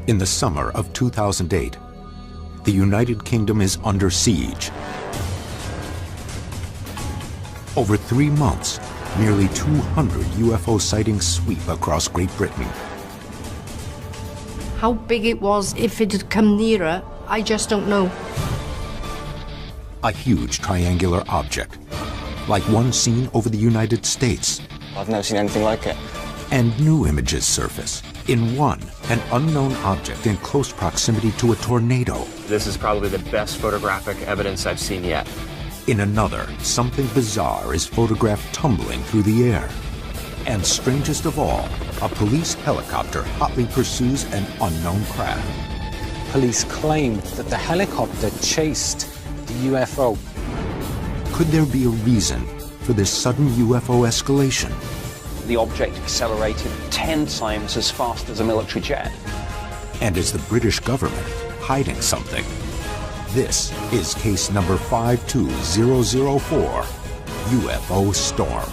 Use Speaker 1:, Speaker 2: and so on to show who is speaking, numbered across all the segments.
Speaker 1: In the summer of 2008, the United Kingdom is under siege. Over 3 months, nearly 200 UFO sightings sweep across Great Britain.
Speaker 2: How big it was, if it had come nearer, I just don't know.
Speaker 1: A huge triangular object, like one seen over the United States.
Speaker 3: I've never seen anything like it.
Speaker 1: And new images surface. In one, an unknown object in close proximity to a tornado.
Speaker 4: This is probably the best photographic evidence I've seen yet.
Speaker 1: In another, something bizarre is photographed tumbling through the air. And strangest of all, a police helicopter hotly pursues an unknown craft.
Speaker 5: Police claimed that the helicopter chased the UFO.
Speaker 1: Could there be a reason for this sudden UFO escalation?
Speaker 6: The object accelerated 10 times as fast as a military jet.
Speaker 1: And is the British government hiding something? This is case number 52004, UFO Storm.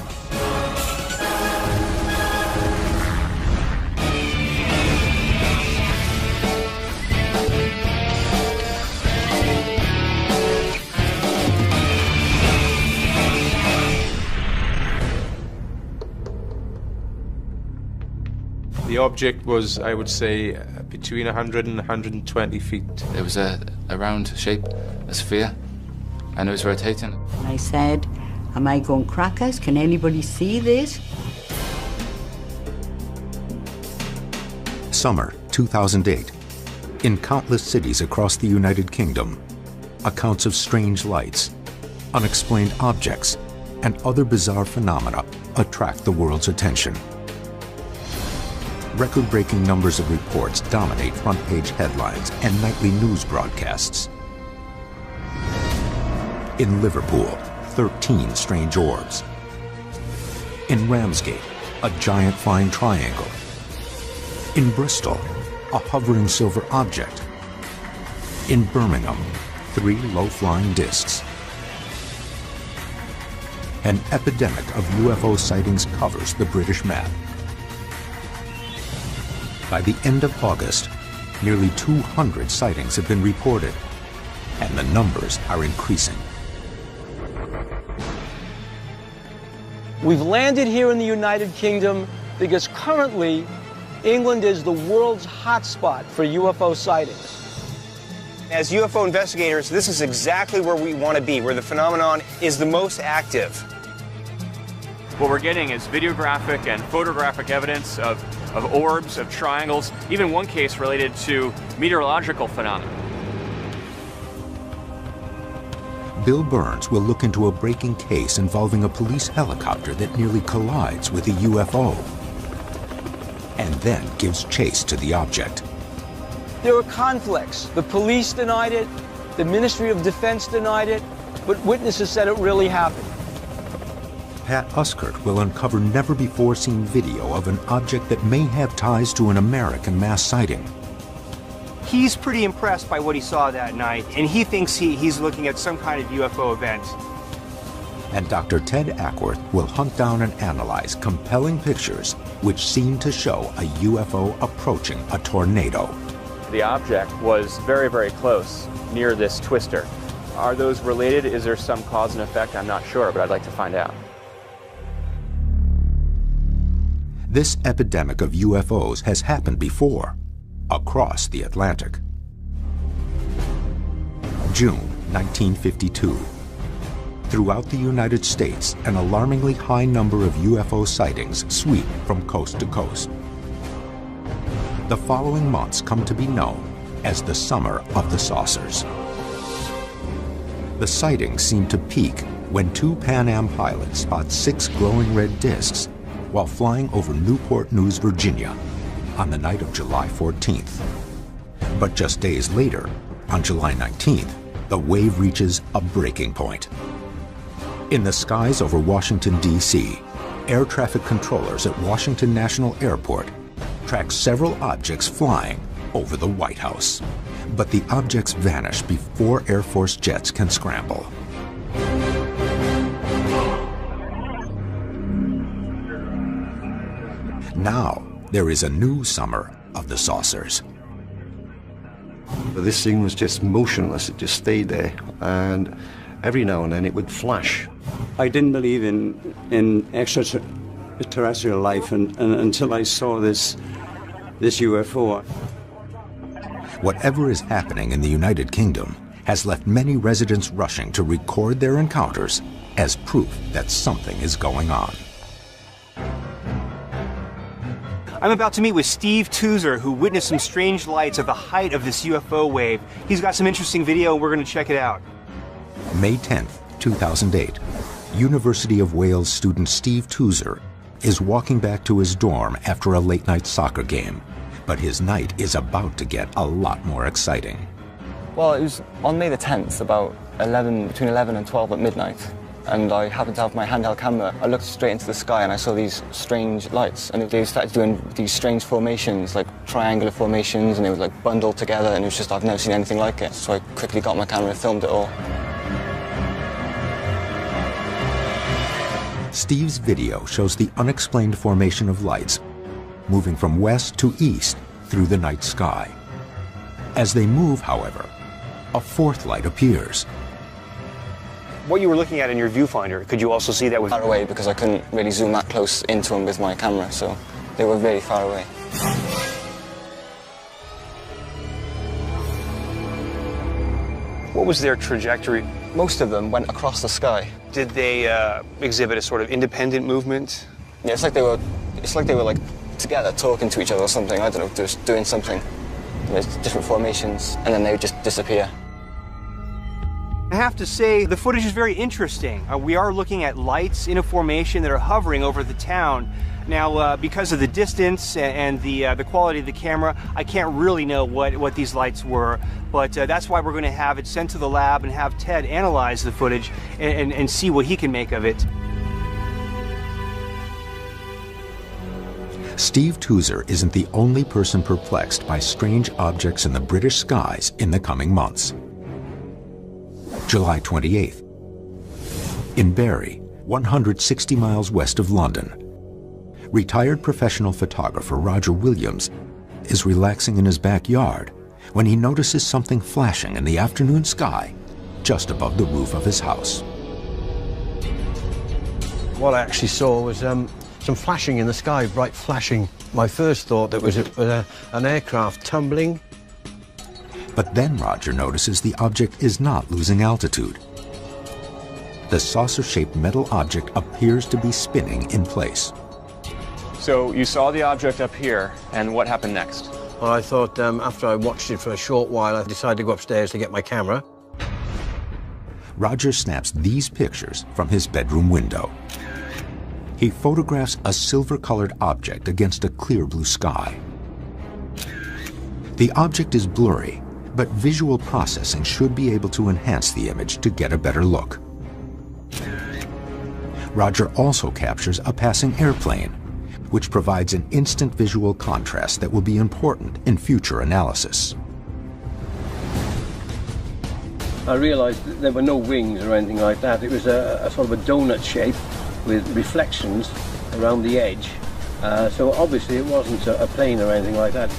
Speaker 7: The object was, I would say, between 100 and 120 feet.
Speaker 8: It was a round shape, a sphere, and it was rotating.
Speaker 9: I said, am I going crackers? Can anybody see this?
Speaker 1: Summer 2008. In countless cities across the United Kingdom, accounts of strange lights, unexplained objects, and other bizarre phenomena attract the world's attention. Record-breaking numbers of reports dominate front-page headlines and nightly news broadcasts. In Liverpool, 13 strange orbs. In Ramsgate, a giant flying triangle. In Bristol, a hovering silver object. In Birmingham, 3 low-flying discs. An epidemic of UFO sightings covers the British map. By the end of August, nearly 200 sightings have been reported, and the numbers are increasing.
Speaker 10: We've landed here in the United Kingdom because currently England is the world's hotspot for UFO sightings.
Speaker 3: As UFO investigators, this is exactly where we want to be, where the phenomenon is the most active.
Speaker 4: What we're getting is videographic and photographic evidence of orbs, of triangles, even one case related to meteorological phenomena.
Speaker 1: Bill Burns will look into a breaking case involving a police helicopter that nearly collides with a UFO, and then gives chase to the object.
Speaker 10: There were conflicts. The police denied it, the Ministry of Defense denied it, but witnesses said it really happened.
Speaker 1: Pat Uskert will uncover never-before-seen video of an object that may have ties to an American mass sighting.
Speaker 3: He's pretty impressed by what he saw that night, and he thinks he's looking at some kind of UFO event.
Speaker 1: And Dr. Ted Ackworth will hunt down and analyze compelling pictures which seem to show a UFO approaching a tornado.
Speaker 4: The object was very, very close, near this twister. Are those related? Is there some cause and effect? I'm not sure, but I'd like to find out.
Speaker 1: This epidemic of UFOs has happened before, across the Atlantic. June 1952. Throughout the United States, an alarmingly high number of UFO sightings sweep from coast to coast. The following months come to be known as the Summer of the Saucers. The sightings seem to peak when 2 Pan Am pilots spot 6 glowing red discs while flying over Newport News, Virginia, on the night of July 14th. But just days later, on July 19th, the wave reaches a breaking point. In the skies over Washington, D.C., air traffic controllers at Washington National Airport track several objects flying over the White House. But the objects vanish before Air Force jets can scramble. Now, there is a new Summer of the Saucers.
Speaker 11: This thing was just motionless. It just stayed there, and every now and then it would flash.
Speaker 12: I didn't believe in extraterrestrial life until I saw this UFO.
Speaker 1: Whatever is happening in the United Kingdom has left many residents rushing to record their encounters as proof that something is going on.
Speaker 3: I'm about to meet with Steve Tuzer, who witnessed some strange lights at the height of this UFO wave. He's got some interesting video, and we're going to check it out.
Speaker 1: May 10th, 2008, University of Wales student Steve Tuzer is walking back to his dorm after a late-night soccer game. But his night is about to get a lot more exciting.
Speaker 13: Well, it was on May the 10th, about between 11 and 12 at midnight. And I happened to have my handheld camera. I looked straight into the sky and I saw these strange lights. And they started doing these strange formations, like triangular formations, and they were like bundled together, and it was just, I've never seen anything like it. So I quickly got my camera and filmed it all.
Speaker 1: Steve's video shows the unexplained formation of lights moving from west to east through the night sky. As they move, however, a fourth light appears.
Speaker 3: What you were looking at in your viewfinder, could you also see that with...
Speaker 13: Far away, because I couldn't really zoom that close into them with my camera, so they were very far away.
Speaker 3: What was their trajectory?
Speaker 13: Most of them went across the sky.
Speaker 3: Did they exhibit a sort of independent movement?
Speaker 13: Yeah, it's like they were like together talking to each other or something. I don't know, just doing something. There's different formations, and then they would just disappear.
Speaker 3: I have to say, the footage is very interesting. We are looking at lights in a formation that are hovering over the town. Now, because of the distance and the quality of the camera, I can't really know what these lights were, but that's why we're going to have it sent to the lab and have Ted analyze the footage and see what he can make of it.
Speaker 1: Steve Tuzer isn't the only person perplexed by strange objects in the British skies in the coming months. July 28th. In Bury, 160 miles west of London, retired professional photographer Roger Williams is relaxing in his backyard when he notices something flashing in the afternoon sky just above the roof of his house.
Speaker 11: What I actually saw was some flashing in the sky, bright flashing. My first thought that was an aircraft tumbling.
Speaker 1: But then Roger notices the object is not losing altitude. The saucer-shaped metal object appears to be spinning in place.
Speaker 4: So you saw the object up here, and what happened next?
Speaker 11: Well, I thought after I watched it for a short while, I decided to go upstairs to get my camera.
Speaker 1: Roger snaps these pictures from his bedroom window. He photographs a silver-colored object against a clear blue sky. The object is blurry, but visual processing should be able to enhance the image to get a better look. Roger also captures a passing airplane, which provides an instant visual contrast that will be important in future analysis.
Speaker 14: I realized that there were no wings or anything like that. It was a sort of a donut shape with reflections around the edge. So obviously it wasn't a plane or anything like that.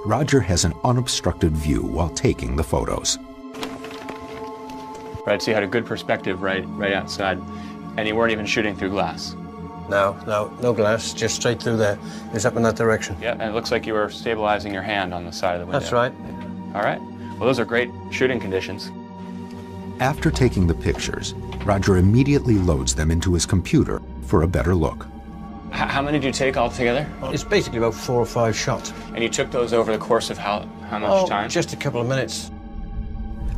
Speaker 1: Roger has an unobstructed view while taking the photos.
Speaker 4: Right, so you had a good perspective right outside, and you weren't even shooting through glass.
Speaker 11: No glass, just straight through there. It's up in that direction.
Speaker 4: Yeah, and it looks like you were stabilizing your hand on the side of the window.
Speaker 11: That's right.
Speaker 4: All right. Well, those are great shooting conditions.
Speaker 1: After taking the pictures, Roger immediately loads them into his computer for a better look.
Speaker 4: How many did you take altogether?
Speaker 11: It's basically about 4 or 5 shots.
Speaker 4: And you took those over the course of how much time?
Speaker 11: Just a couple of minutes.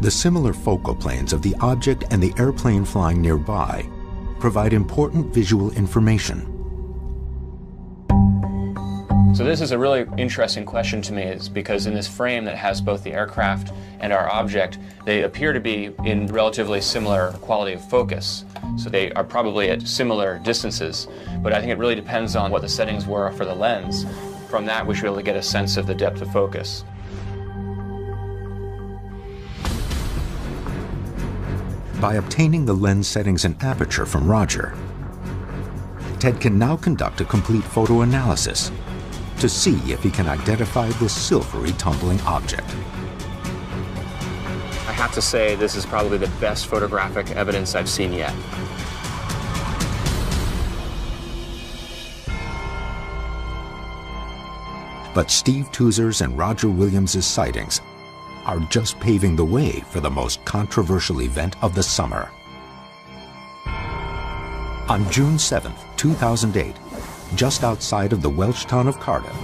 Speaker 1: The similar focal planes of the object and the airplane flying nearby provide important visual information.
Speaker 4: So this is a really interesting question to me, is because in this frame that has both the aircraft and our object, they appear to be in relatively similar quality of focus. So they are probably at similar distances, but I think it really depends on what the settings were for the lens. From that, we should be able to get a sense of the depth of focus. By
Speaker 1: obtaining the lens settings and aperture from Roger, Ted can now conduct a complete photo analysis to see if he can identify this silvery tumbling object.
Speaker 4: I have to say this is probably the best photographic evidence I've seen yet.
Speaker 1: But Steve Toozer's and Roger Williams' sightings are just paving the way for the most controversial event of the summer. On June 7, 2008, just outside of the Welsh town of Cardiff,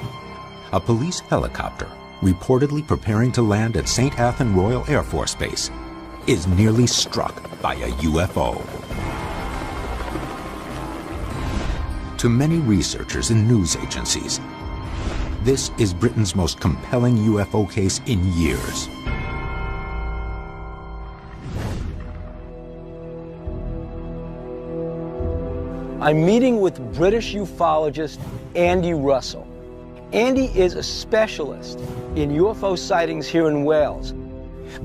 Speaker 1: a police helicopter, reportedly preparing to land at St. Athan Royal Air Force Base, is nearly struck by a UFO. To many researchers and news agencies, this is Britain's most compelling UFO case in years.
Speaker 10: I'm meeting with British ufologist Andy Russell. Andy is a specialist in UFO sightings here in Wales.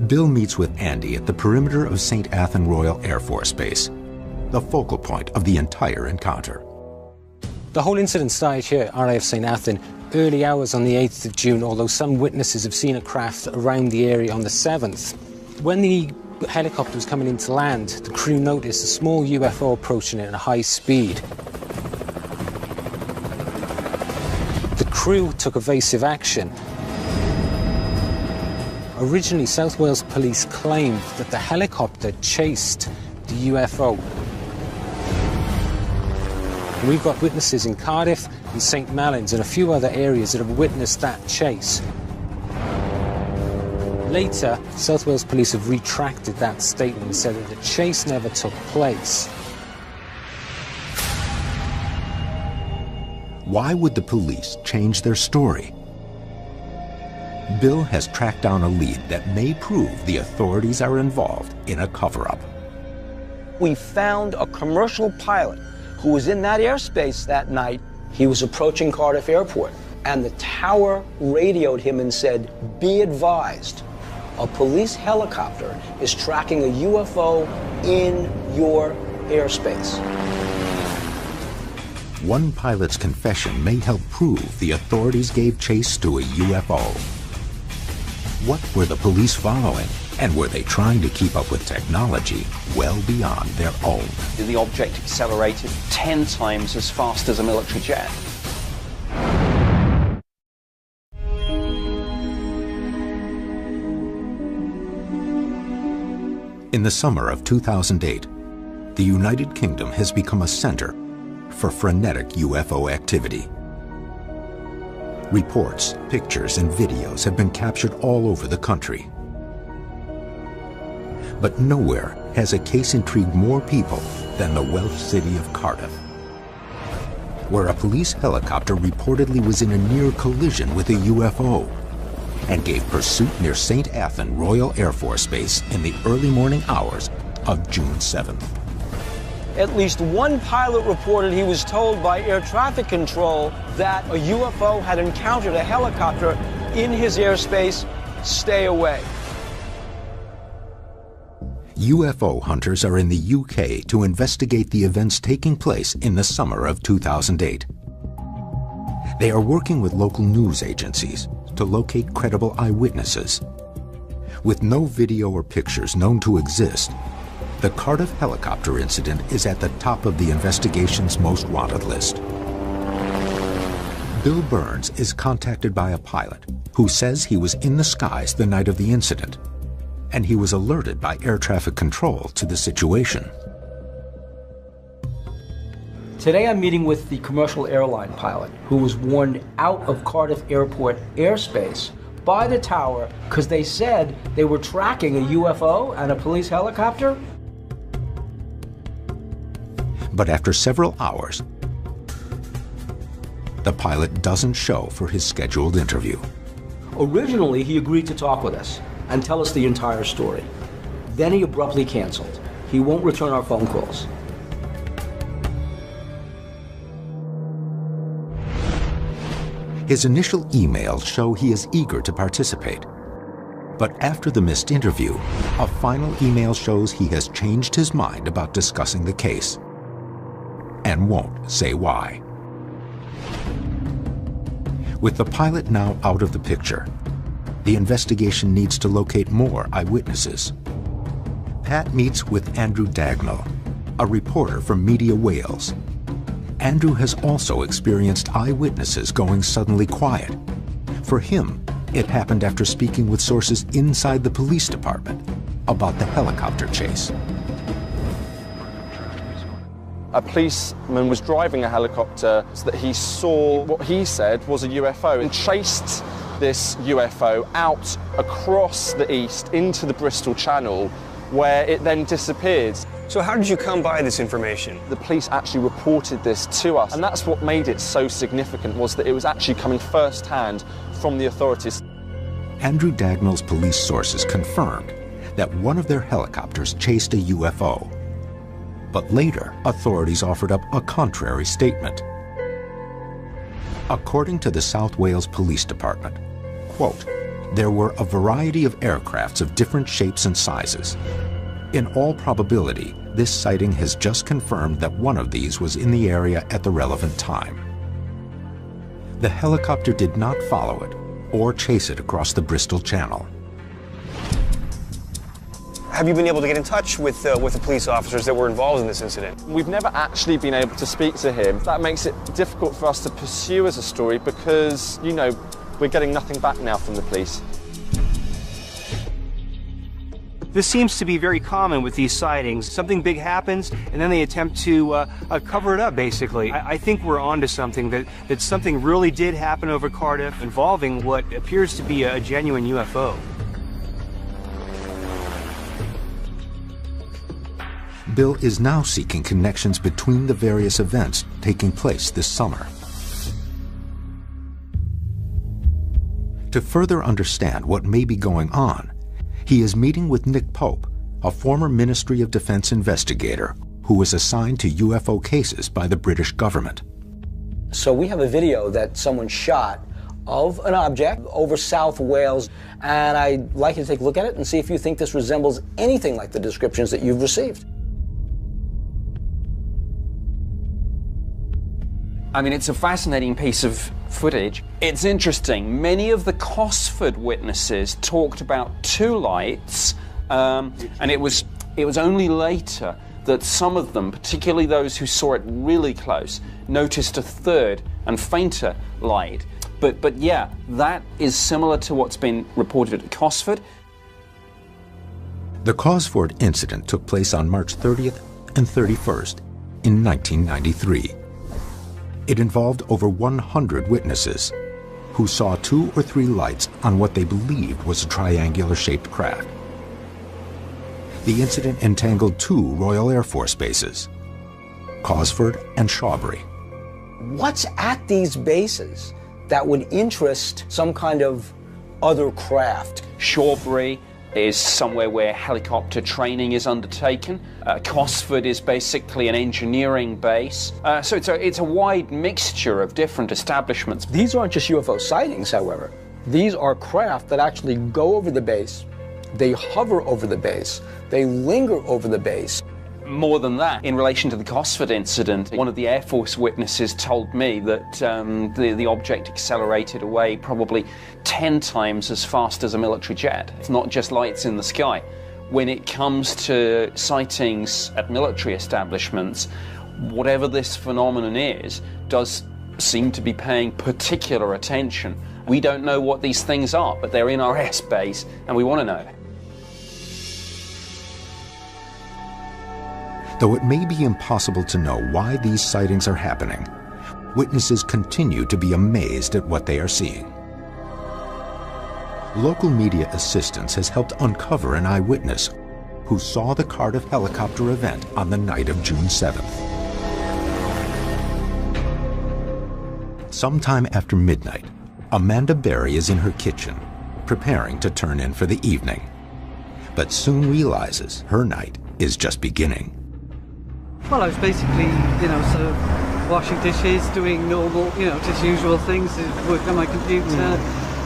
Speaker 1: Bill meets with Andy at the perimeter of St. Athan Royal Air Force Base, the focal point of the entire encounter.
Speaker 5: The whole incident started here at RAF St. Athan early hours on the 8th of June, although some witnesses have seen a craft around the area on the 7th. When the helicopter was coming in to land, the crew noticed a small UFO approaching it at a high speed. The crew took evasive action. Originally, South Wales Police claimed that the helicopter chased the UFO. We've got witnesses in Cardiff and St. Mellons and a few other areas that have witnessed that chase. Later, South Wales Police have retracted that statement and said that the chase never took place.
Speaker 1: Why would the police change their story? Bill has tracked down a lead that may prove the authorities are involved in a cover-up.
Speaker 10: We found a commercial pilot who was in that airspace that night. He was approaching Cardiff Airport, and the tower radioed him and said, "Be advised, a police helicopter is tracking a UFO in your airspace."
Speaker 1: One pilot's confession may help prove the authorities gave chase to a UFO. What were the police following? And were they trying to keep up with technology well beyond their own?
Speaker 6: The object accelerated 10 times as fast as a military jet.
Speaker 1: In the summer of 2008, the United Kingdom has become a center for frenetic UFO activity. Reports, pictures, and videos have been captured all over the country. But nowhere has a case intrigued more people than the Welsh city of Cardiff, where a police helicopter reportedly was in a near collision with a UFO and gave pursuit near St. Athan Royal Air Force Base in the early morning hours of June 7th.
Speaker 10: At least one pilot reported he was told by air traffic control that a UFO had encountered a helicopter in his airspace. Stay away.
Speaker 1: UFO hunters are in the UK to investigate the events taking place in the summer of 2008. They are working with local news agencies to locate credible eyewitnesses. With no video or pictures known to exist, the Cardiff helicopter incident is at the top of the investigation's most wanted list. Bill Burns is contacted by a pilot who says he was in the skies the night of the incident, and he was alerted by air traffic control to the situation.
Speaker 10: Today I'm meeting with the commercial airline pilot who was warned out of Cardiff Airport airspace by the tower because they said they were tracking a UFO and a police helicopter.
Speaker 1: But after several hours, the pilot doesn't show for his scheduled interview.
Speaker 10: Originally, he agreed to talk with us and tell us the entire story. Then he abruptly canceled. He won't return our phone calls.
Speaker 1: His initial emails show he is eager to participate. But after the missed interview, a final email shows he has changed his mind about discussing the case. and won't say why. With the pilot now out of the picture, the investigation needs to locate more eyewitnesses. Pat meets with Andrew Dagnall, a reporter from Media Wales. Andrew has also experienced eyewitnesses going suddenly quiet. For him, it happened after speaking with sources inside the police department about the helicopter chase.
Speaker 15: A policeman was driving a helicopter so that he saw what he said was a UFO and chased this UFO out across the east into the Bristol Channel, where it then disappeared.
Speaker 16: So how did you come by this information?
Speaker 15: The police actually reported this to us, and that's what made it so significant, was that it was actually coming first-hand from the authorities.
Speaker 1: Andrew Dagnall's police sources confirmed that one of their helicopters chased a UFO. But later, authorities offered up a contrary statement. According to the South Wales Police Department, quote, there were a variety of aircrafts of different shapes and sizes. In all probability, this sighting has just confirmed that one of these was in the area at the relevant time. The helicopter did not follow it or chase it across the Bristol Channel.
Speaker 16: Have you been able to get in touch with the police officers that were involved in this incident?
Speaker 15: We've never actually been able to speak to him. That makes it difficult for us to pursue as a story because, you know, we're getting nothing back now from the police.
Speaker 3: This seems to be very common with these sightings. Something big happens, and then they attempt to cover it up, basically. I think we're onto something, that something really did happen over Cardiff involving what appears to be a genuine UFO.
Speaker 1: Bill is now seeking connections between the various events taking place this summer. To further understand what may be going on, he is meeting with Nick Pope, a former Ministry of Defense investigator who was assigned to UFO cases by the British government.
Speaker 10: So we have a video that someone shot of an object over South Wales, and I'd like you to take a look at it and see if you think this resembles anything like the descriptions that you've received.
Speaker 6: I mean, it's a fascinating piece of footage. It's interesting. Many of the Cosford witnesses talked about two lights, and it was only later that some of them, particularly those who saw it really close, noticed a third and fainter light. But yeah, that is similar to what's been reported at Cosford.
Speaker 1: The Cosford incident took place on March 30th and 31st in 1993. It involved over 100 witnesses who saw 2 or 3 lights on what they believed was a triangular-shaped craft. The incident entangled 2 Royal Air Force bases, Cosford and Shawbury.
Speaker 10: What's at these bases that would interest some kind of other craft?
Speaker 6: Shawbury is somewhere where helicopter training is undertaken. Cosford is basically an engineering base. So it's a wide mixture of different establishments.
Speaker 10: These aren't just UFO sightings, however. These are craft that actually go over the base, they hover over the base, they linger over the base.
Speaker 6: More than that, in relation to the Cosford incident, one of the Air Force witnesses told me that the object accelerated away probably 10 times as fast as a military jet. It's not just lights in the sky. When it comes to sightings at military establishments, whatever this phenomenon is, does seem to be paying particular attention. We don't know what these things are, but they're in our airspace, and we want to know.
Speaker 1: Though it may be impossible to know why these sightings are happening, witnesses continue to be amazed at what they are seeing. Local media assistance has helped uncover an eyewitness who saw the Cardiff helicopter event on the night of June 7th. Sometime after midnight, Amanda Berry is in her kitchen, preparing to turn in for the evening, but soon realizes her night is just beginning.
Speaker 17: Well, I was basically, sort of washing dishes, doing normal, just usual things, working on my computer.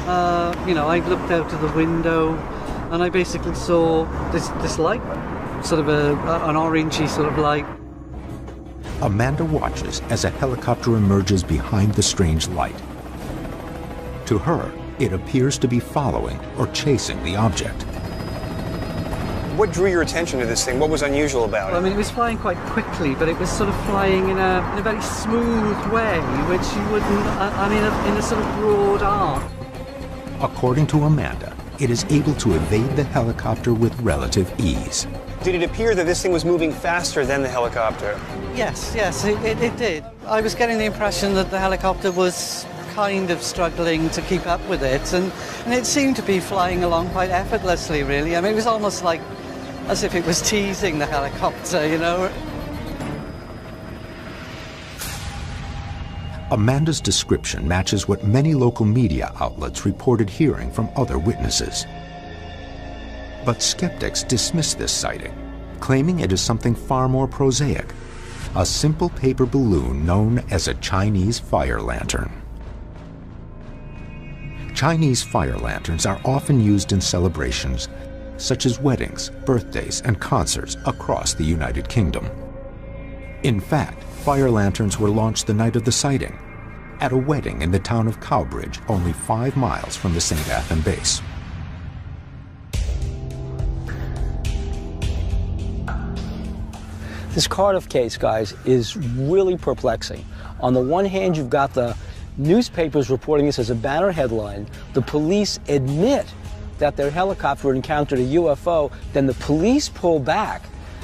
Speaker 17: I looked out of the window and I basically saw this light, sort of an orangey sort of light.
Speaker 1: Amanda watches as a helicopter emerges behind the strange light. To her, it appears to be following or chasing the object.
Speaker 16: What drew your attention to this thing? What was unusual about it?
Speaker 17: Well, I mean, it was flying quite quickly, but it was sort of flying in a very smooth way, which you wouldn't, in a sort of broad arc.
Speaker 1: According to Amanda, it is able to evade the helicopter with relative ease.
Speaker 16: Did it appear that this thing was moving faster than the helicopter?
Speaker 17: Yes, it did. I was getting the impression that the helicopter was kind of struggling to keep up with it, and it seemed to be flying along quite effortlessly, really. I mean, it was almost like as if it was teasing the helicopter, you know.
Speaker 1: Amanda's description matches what many local media outlets reported hearing from other witnesses. But skeptics dismiss this sighting, claiming it is something far more prosaic, a simple paper balloon known as a Chinese fire lantern. Chinese fire lanterns are often used in celebrations such as weddings, birthdays, and concerts across the United Kingdom. In fact, fire lanterns were launched the night of the sighting, at a wedding in the town of Cowbridge, only 5 miles from the St. Athan base.
Speaker 10: This Cardiff case, guys, is really perplexing. On the one hand, you've got the newspapers reporting this as a banner headline. The police admit that their helicopter encountered a UFO. Then the police pull back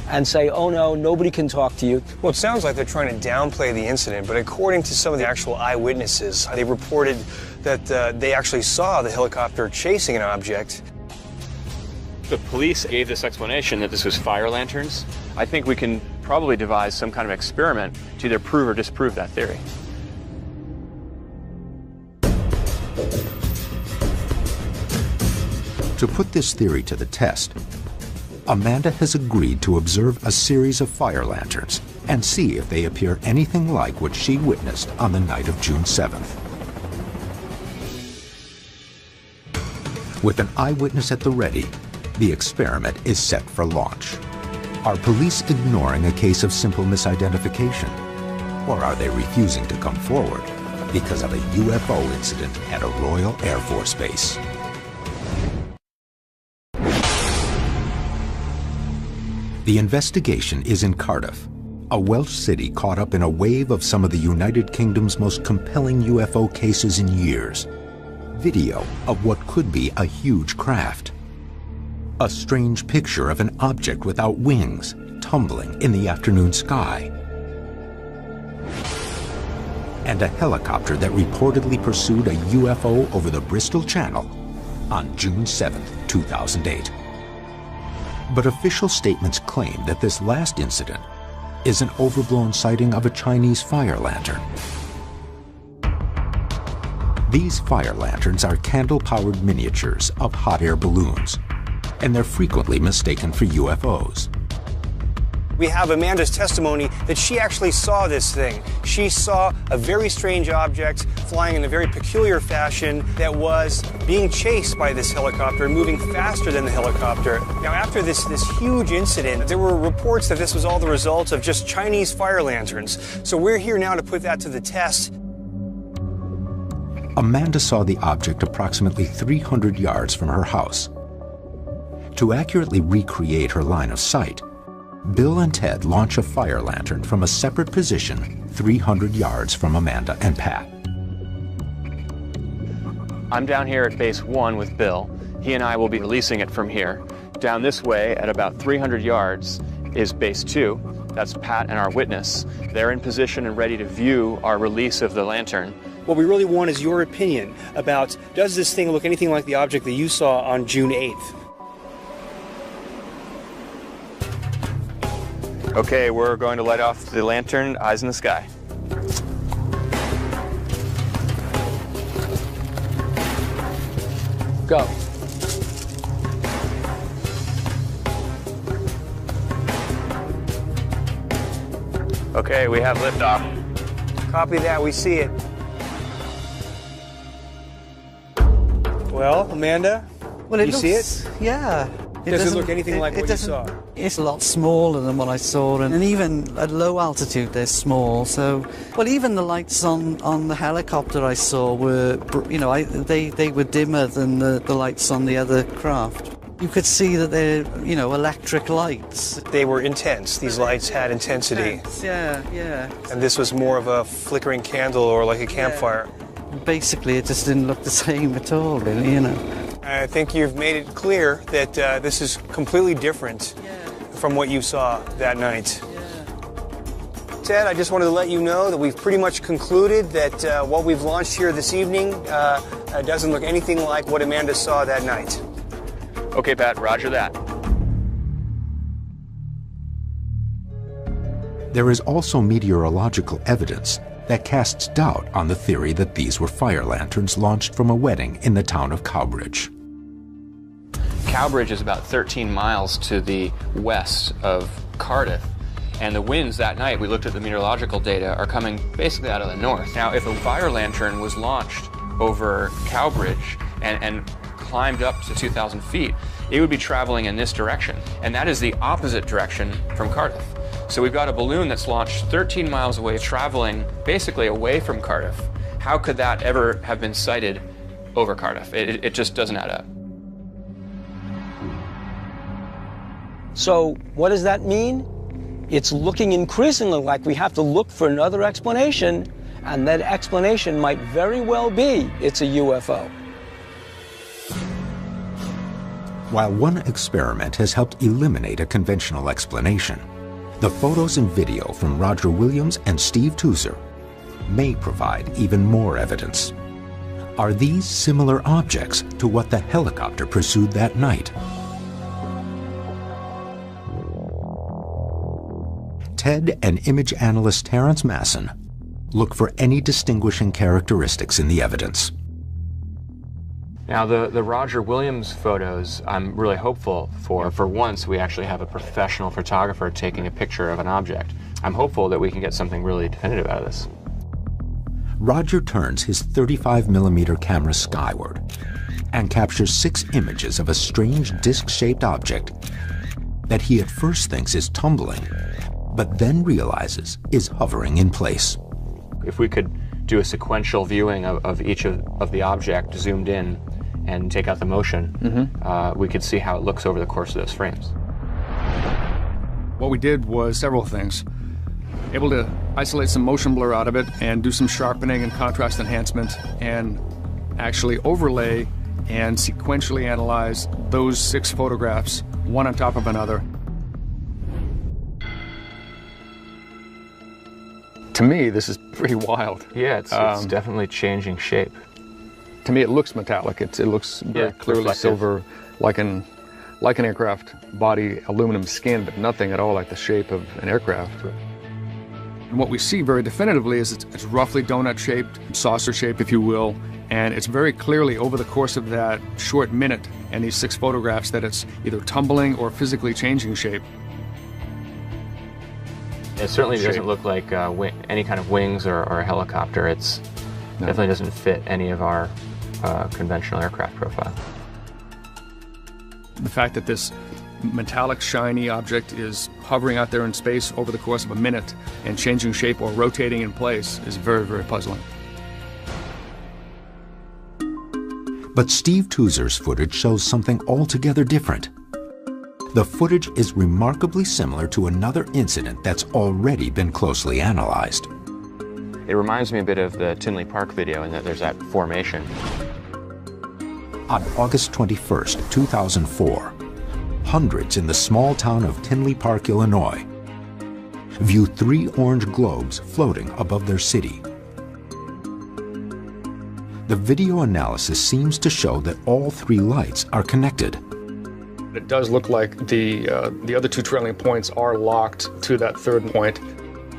Speaker 10: and say, oh no, nobody can talk to you.
Speaker 16: Well, it sounds like they're trying to downplay the incident, but according to some of the actual eyewitnesses, they reported that they actually saw the helicopter chasing an object.
Speaker 4: The police gave this explanation that this was fire lanterns. I think we can probably devise some kind of experiment to either prove or disprove that theory.
Speaker 1: To put this theory to the test, Amanda has agreed to observe a series of fire lanterns and see if they appear anything like what she witnessed on the night of June 7th. With an eyewitness at the ready, the experiment is set for launch. Are police ignoring a case of simple misidentification? Or are they refusing to come forward because of a UFO incident at a Royal Air Force base? The investigation is in Cardiff, a Welsh city caught up in a wave of some of the United Kingdom's most compelling UFO cases in years. Video of what could be a huge craft. A strange picture of an object without wings tumbling in the afternoon sky. And a helicopter that reportedly pursued a UFO over the Bristol Channel on June 7, 2008. But official statements claim that this last incident is an overblown sighting of a Chinese fire lantern. These fire lanterns are candle-powered miniatures of hot air balloons, and they're frequently mistaken for UFOs.
Speaker 16: We have Amanda's testimony that she actually saw this thing. She saw a very strange object flying in a very peculiar fashion that was being chased by this helicopter, moving faster than the helicopter. Now, after this huge incident, there were reports that this was all the result of just Chinese fire lanterns. So we're here now to put that to the test.
Speaker 1: Amanda saw the object approximately 300 yards from her house. To accurately recreate her line of sight, Bill and Ted launch a fire lantern from a separate position 300 yards from Amanda and Pat.
Speaker 4: I'm down here at base 1 with Bill. He and I will be releasing it from here. Down this way at about 300 yards is base 2. That's Pat and our witness. They're in position and ready to view our release of the lantern.
Speaker 16: What we really want is your opinion about, does this thing look anything like the object that you saw on June 8th?
Speaker 4: Okay, we're going to light off the lantern, eyes in the sky.
Speaker 10: Go.
Speaker 4: Okay, we have liftoff.
Speaker 16: Copy that, we see it. Well, Amanda,
Speaker 17: well,
Speaker 16: you see it?
Speaker 17: Yeah.
Speaker 3: Does it look anything like what you saw?
Speaker 17: It's a lot smaller than what I saw, and even at low altitude they're small. So, well, even the lights on the helicopter I saw were, you know, they were dimmer than the lights on the other craft. You could see that they're, you know, electric lights.
Speaker 16: They were intense. These lights had intensity.
Speaker 17: Yeah, yeah.
Speaker 16: And this was more of a flickering candle or like a campfire.
Speaker 17: Basically, it just didn't look the same at all, really, you know.
Speaker 16: I think you've made it clear that this is completely different from what you saw that night. Ted, I just wanted to let you know that we've pretty much concluded that what we've launched here this evening doesn't look anything like what Amanda saw that night.
Speaker 4: Okay, Pat, roger that.
Speaker 1: There is also meteorological evidence that casts doubt on the theory that these were fire lanterns launched from a wedding in the town of Cowbridge.
Speaker 4: Cowbridge is about 13 miles to the west of Cardiff, and the winds that night, we looked at the meteorological data, are coming basically out of the north. Now, if a fire lantern was launched over Cowbridge and climbed up to 2,000 feet, it would be traveling in this direction, and that is the opposite direction from Cardiff. So we've got a balloon that's launched 13 miles away, traveling basically away from Cardiff. How could that ever have been sighted over Cardiff? It just doesn't add up.
Speaker 10: So what does that mean? It's looking increasingly like we have to look for another explanation, and that explanation might very well be it's a UFO.
Speaker 1: While one experiment has helped eliminate a conventional explanation, the photos and video from Roger Williams and Steve Tuser may provide even more evidence. Are these similar objects to what the helicopter pursued that night? Ted and image analyst Terrence Masson look for any distinguishing characteristics in the evidence.
Speaker 4: Now, the Roger Williams photos, I'm really hopeful for. For once, we actually have a professional photographer taking a picture of an object. I'm hopeful that we can get something really definitive out of this.
Speaker 1: Roger turns his 35mm camera skyward and captures 6 images of a strange disc-shaped object that he at first thinks is tumbling, but then realizes is hovering in place.
Speaker 4: If we could do a sequential viewing of each of the object zoomed in and take out the motion, we could see how it looks over the course of those frames.
Speaker 18: What we did was several things. Able to isolate some motion blur out of it and do some sharpening and contrast enhancement and actually overlay and sequentially analyze those 6 photographs, one on top of another. To me, this is pretty wild.
Speaker 4: Yeah, it's definitely changing shape.
Speaker 18: To me, it looks metallic. It looks very clearly reflective. Silver, like an aircraft body, aluminum skin, but nothing at all like the shape of an aircraft. And what we see very definitively is it's roughly donut-shaped, saucer-shaped, if you will, and it's very clearly over the course of that short minute and these 6 photographs that it's either tumbling or physically changing shape.
Speaker 4: It certainly doesn't look like any kind of wings or a helicopter. It's definitely doesn't fit any of our conventional aircraft profile.
Speaker 18: The fact that this metallic, shiny object is hovering out there in space over the course of a minute and changing shape or rotating in place is very, very puzzling.
Speaker 1: But Steve Tuser's footage shows something altogether different. The footage is remarkably similar to another incident that's already been closely analyzed.
Speaker 4: It reminds me a bit of the Tinley Park video in that there's that formation.
Speaker 1: On August 21st, 2004, hundreds in the small town of Tinley Park, Illinois, view 3 orange globes floating above their city. The video analysis seems to show that all 3 lights are connected.
Speaker 18: It does look like the other 2 trailing points are locked to that 3rd point.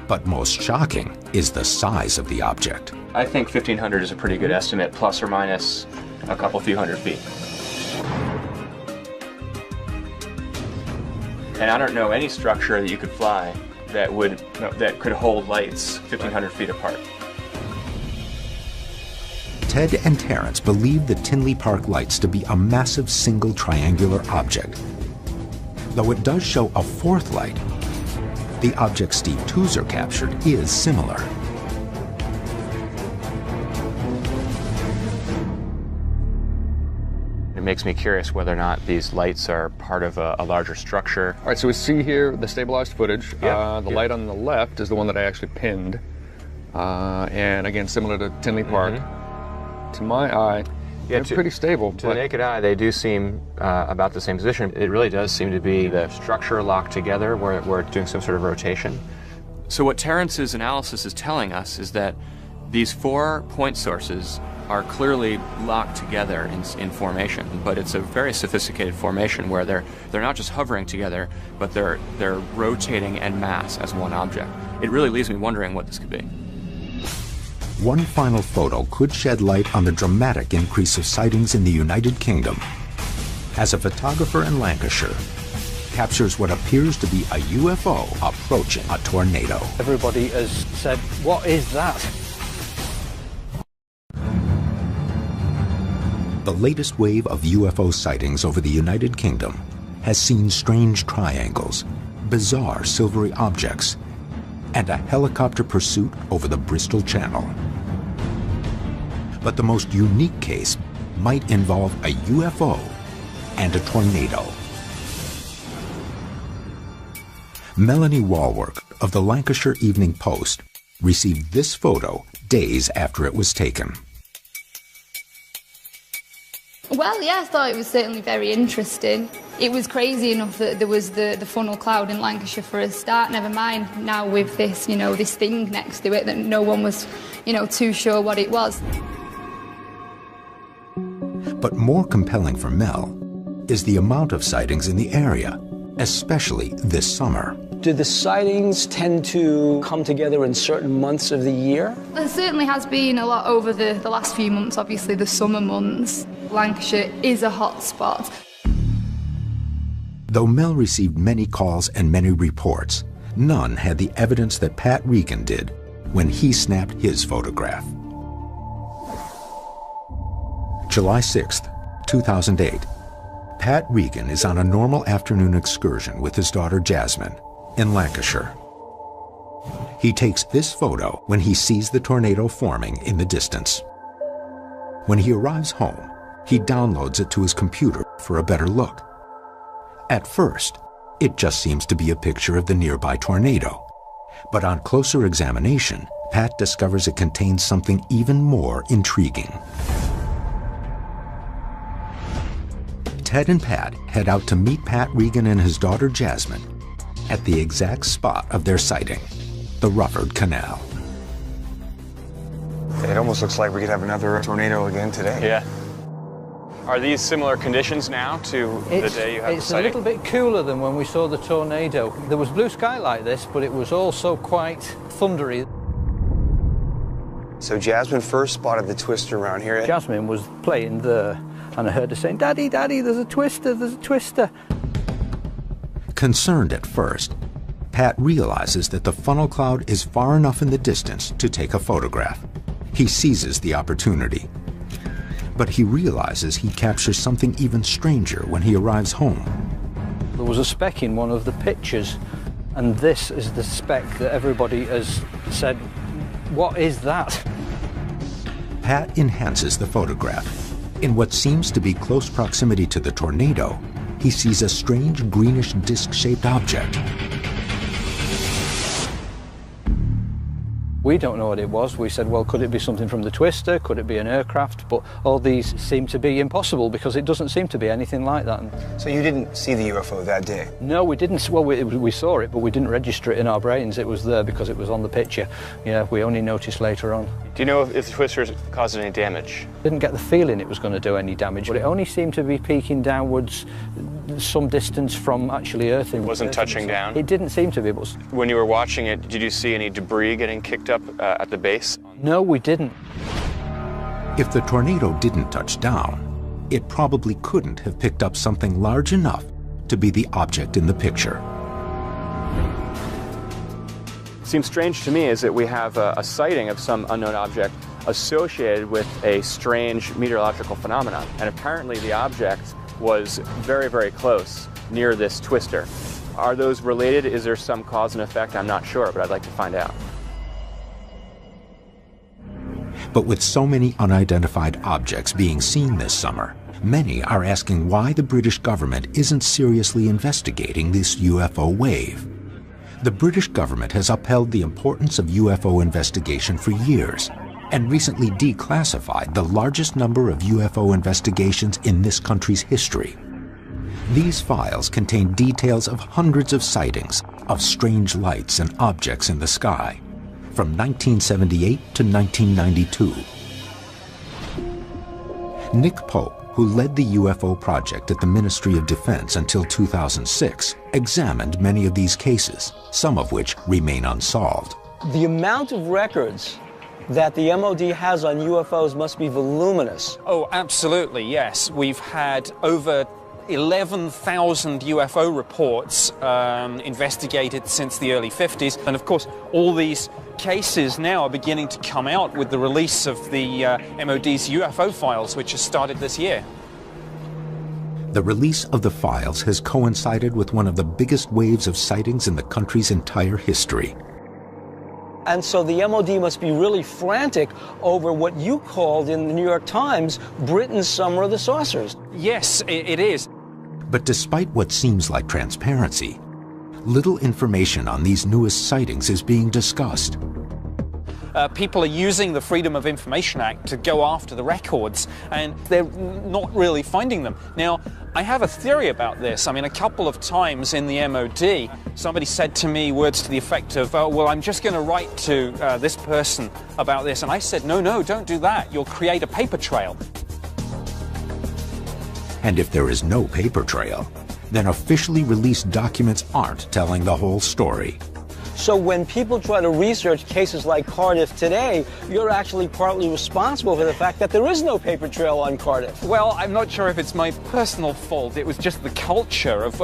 Speaker 1: But most shocking is the size of the object.
Speaker 4: I think 1,500 is a pretty good estimate, plus or minus a couple few hundred feet. And I don't know any structure that you could fly that could hold lights 1,500 feet apart.
Speaker 1: Ted and Terrence believe the Tinley Park lights to be a massive single triangular object Though it does show a fourth light, the object Steve Tuzer captured is similar.
Speaker 4: It makes me curious whether or not these lights are part of a larger structure.
Speaker 18: All right, so we see here the stabilized footage. The light on the left is the one that I actually pinned. And again, similar to Tinley Park. To my eye, they're pretty stable.
Speaker 4: To the naked eye, they do seem about the same position. It really does seem to be the structure locked together where it's doing some sort of rotation. So what Terrence's analysis is telling us is that these 4 point sources are clearly locked together in formation, but it's a very sophisticated formation where they're not just hovering together, but they're rotating en masse as one object. It really leaves me wondering what this could be.
Speaker 1: One final photo could shed light on the dramatic increase of sightings in the United Kingdom, as a photographer in Lancashire captures what appears to be a UFO approaching a tornado.
Speaker 10: Everybody has said, what is that?
Speaker 1: The latest wave of UFO sightings over the United Kingdom has seen strange triangles, bizarre silvery objects, and a helicopter pursuit over the Bristol Channel. But the most unique case might involve a UFO and a tornado. Melanie Walwork of the Lancashire Evening Post received this photo days after it was taken.
Speaker 19: Well, yeah, I thought it was certainly very interesting. It was crazy enough that there was the funnel cloud in Lancashire for a start, never mind now with this, this thing next to it that no one was, too sure what it was.
Speaker 1: But more compelling for Mel is the amount of sightings in the area, especially this summer.
Speaker 10: Do the sightings tend to come together in certain months of the year?
Speaker 19: There certainly has been a lot over the last few months, obviously the summer months. Lancashire is a hot spot.
Speaker 1: Though Mel received many calls and many reports, none had the evidence that Pat Regan did when he snapped his photograph. July 6th, 2008. Pat Regan is on a normal afternoon excursion with his daughter Jasmine in Lancashire. He takes this photo when he sees the tornado forming in the distance. When he arrives home, he downloads it to his computer for a better look. At first, it just seems to be a picture of the nearby tornado. But on closer examination, Pat discovers it contains something even more intriguing. Ted and Pat head out to meet Pat Regan and his daughter Jasmine at the exact spot of their sighting, the Rufford Canal.
Speaker 20: It almost looks like we could have another tornado again today.
Speaker 4: Yeah. Are these similar conditions now to the day you had the sighting?
Speaker 10: It's a little bit cooler than when we saw the tornado. There was blue sky like this, but it was also quite thundery.
Speaker 20: So Jasmine first spotted the twister around here.
Speaker 10: Jasmine was playing there, and I heard her saying, "Daddy, Daddy, there's a twister, there's a twister."
Speaker 1: Concerned at first, Pat realizes that the funnel cloud is far enough in the distance to take a photograph. He seizes the opportunity. But he realizes he captures something even stranger when he arrives home.
Speaker 10: There was a speck in one of the pictures, and this is the speck that everybody has said, "What is that?"
Speaker 1: Pat enhances the photograph. In what seems to be close proximity to the tornado, he sees a strange greenish disc-shaped object.
Speaker 10: We don't know what it was. We said, well, could it be something from the twister? Could it be an aircraft? But all these seem to be impossible because it doesn't seem to be anything like that.
Speaker 20: So you didn't see the UFO that day?
Speaker 10: No, we didn't. Well, we saw it, but we didn't register it in our brains. It was there because it was on the picture. Yeah, we only noticed later on.
Speaker 4: Do you know if the twisters caused any damage?
Speaker 10: Didn't get the feeling it was going to do any damage, but it only seemed to be peaking downwards some distance from actually Earth.
Speaker 4: It wasn't touching down?
Speaker 10: It didn't seem to be. But
Speaker 4: when you were watching it, did you see any debris getting kicked up at the base?
Speaker 10: No, we didn't.
Speaker 1: If the tornado didn't touch down, it probably couldn't have picked up something large enough to be the object in the picture.
Speaker 4: Seems strange to me is that we have a sighting of some unknown object associated with a strange meteorological phenomenon. And apparently the object was very, very close near this twister. Are those related? Is there some cause and effect? I'm not sure, but I'd like to find out.
Speaker 1: But with so many unidentified objects being seen this summer, many are asking why the British government isn't seriously investigating this UFO wave. The British government has upheld the importance of UFO investigation for years and recently declassified the largest number of UFO investigations in this country's history. These files contain details of hundreds of sightings of strange lights and objects in the sky from 1978 to 1992. Nick Pope, who led the UFO project at the Ministry of Defense until 2006, examined many of these cases, some of which remain unsolved.
Speaker 10: The amount of records that the MOD has on UFOs must be voluminous.
Speaker 6: Oh, absolutely, yes. We've had over 11,000 UFO reports investigated since the early 50s. And of course, all these cases now are beginning to come out with the release of the MOD's UFO files, which has started this year.
Speaker 1: The release of the files has coincided with one of the biggest waves of sightings in the country's entire history.
Speaker 10: And so the MOD must be really frantic over what you called in the New York Times, Britain's Summer of the Saucers.
Speaker 6: Yes, it is.
Speaker 1: But despite what seems like transparency, little information on these newest sightings is being discussed.
Speaker 6: People are using the Freedom of Information Act to go after the records, and they're not really finding them. Now, I have a theory about this. I mean, a couple of times in the MOD, somebody said to me words to the effect of, well, I'm just going to write to this person about this. And I said, no, don't do that. You'll create a paper trail.
Speaker 1: And if there is no paper trail, then officially released documents aren't telling the whole story.
Speaker 10: So when people try to research cases like Cardiff today, you're actually partly responsible for the fact that there is no paper trail on Cardiff.
Speaker 6: Well, I'm not sure if it's my personal fault. It was just the culture of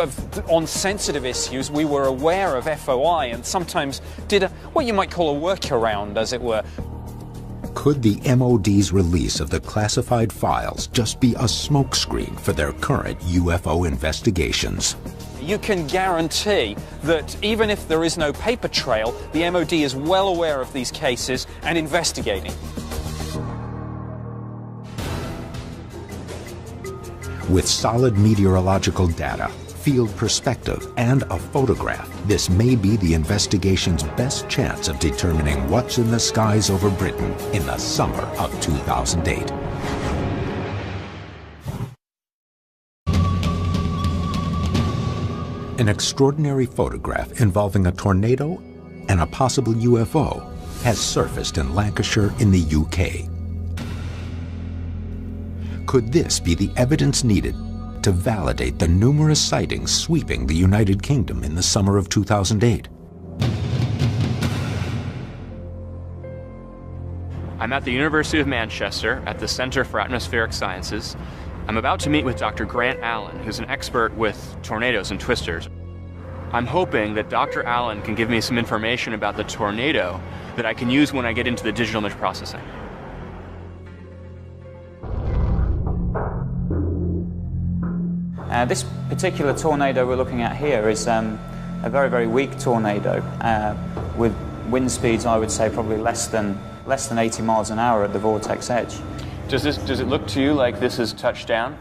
Speaker 6: on sensitive issues. We were aware of FOI and sometimes did what you might call a workaround, as it were.
Speaker 1: Could the MOD's release of the classified files just be a smokescreen for their current UFO investigations?
Speaker 6: You can guarantee that even if there is no paper trail, the MOD is well aware of these cases and investigating.
Speaker 1: With solid meteorological data, field perspective, and a photograph, this may be the investigation's best chance of determining what's in the skies over Britain in the summer of 2008. An extraordinary photograph involving a tornado and a possible UFO has surfaced in Lancashire in the UK. Could this be the evidence needed to validate the numerous sightings sweeping the United Kingdom in the summer of 2008?
Speaker 4: I'm at the University of Manchester at the Centre for Atmospheric Sciences. I'm about to meet with Dr. Grant Allen, who's an expert with tornadoes and twisters. I'm hoping that Dr. Allen can give me some information about the tornado that I can use when I get into the digital image processing.
Speaker 21: This particular tornado we're looking at here is a very, very weak tornado with wind speeds, I would say, probably less than 80 miles an hour at the vortex edge.
Speaker 4: Does it look to you like this is touched down?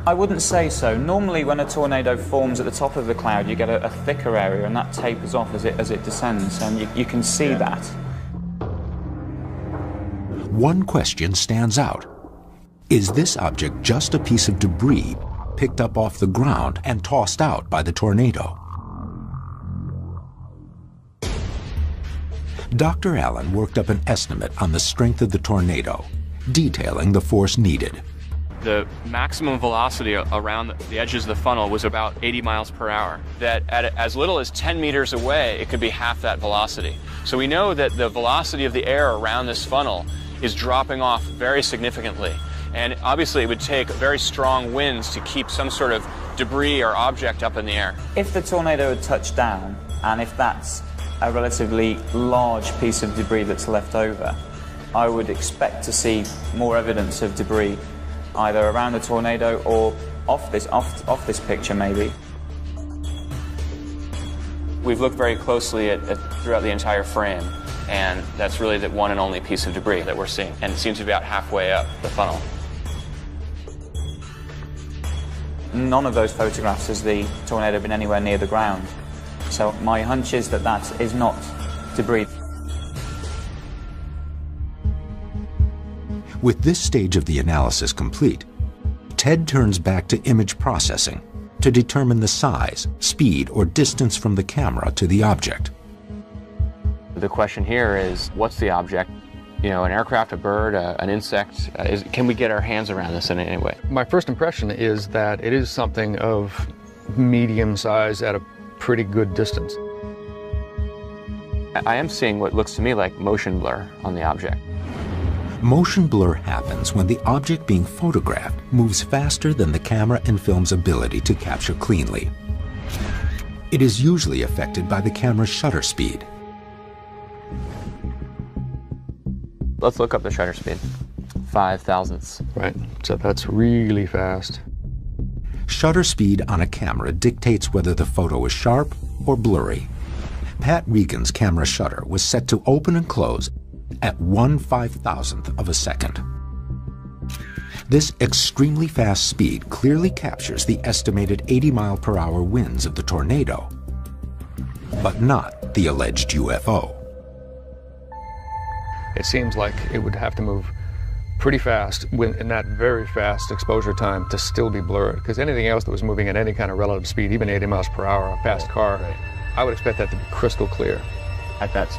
Speaker 21: I wouldn't say so. Normally when a tornado forms at the top of the cloud, you get a thicker area and that tapers off as it descends, and you can see that.
Speaker 1: One question stands out. Is this object just a piece of debris picked up off the ground and tossed out by the tornado? Dr. Allen worked up an estimate on the strength of the tornado, detailing the force needed.
Speaker 4: The maximum velocity around the edges of the funnel was about 80 miles per hour. That at as little as 10 meters away, it could be half that velocity. So we know that the velocity of the air around this funnel is dropping off very significantly. And obviously it would take very strong winds to keep some sort of debris or object up in the air.
Speaker 21: If the tornado had touched down, and if that's a relatively large piece of debris that's left over, I would expect to see more evidence of debris either around the tornado or off this picture maybe.
Speaker 4: We've looked very closely at throughout the entire frame, and that's really the one and only piece of debris that we're seeing. And it seems to be about halfway up the funnel.
Speaker 21: None of those photographs has the tornado been anywhere near the ground. So my hunch is that that is not debris.
Speaker 1: With this stage of the analysis complete, Ted turns back to image processing to determine the size, speed, or distance from the camera to the object.
Speaker 4: The question here is, what's the object? You know, an aircraft, a bird, an insect? Can we get our hands around this in any way?
Speaker 18: My first impression is that it is something of medium size at a pretty good distance.
Speaker 4: I am seeing what looks to me like motion blur on the object.
Speaker 1: Motion blur happens when the object being photographed moves faster than the camera and film's ability to capture cleanly. It is usually affected by the camera's shutter speed.
Speaker 4: Let's look up the shutter speed. 5 thousandths.
Speaker 18: Right, so that's really fast.
Speaker 1: Shutter speed on a camera dictates whether the photo is sharp or blurry. Pat Regan's camera shutter was set to open and close at 1/5000th of a second. This extremely fast speed clearly captures the estimated 80-mile-per-hour winds of the tornado, but not the alleged UFO.
Speaker 18: It seems like it would have to move pretty fast in that very fast exposure time to still be blurred, because anything else that was moving at any kind of relative speed, even 80 miles per hour, a fast car, I would expect that to be crystal clear.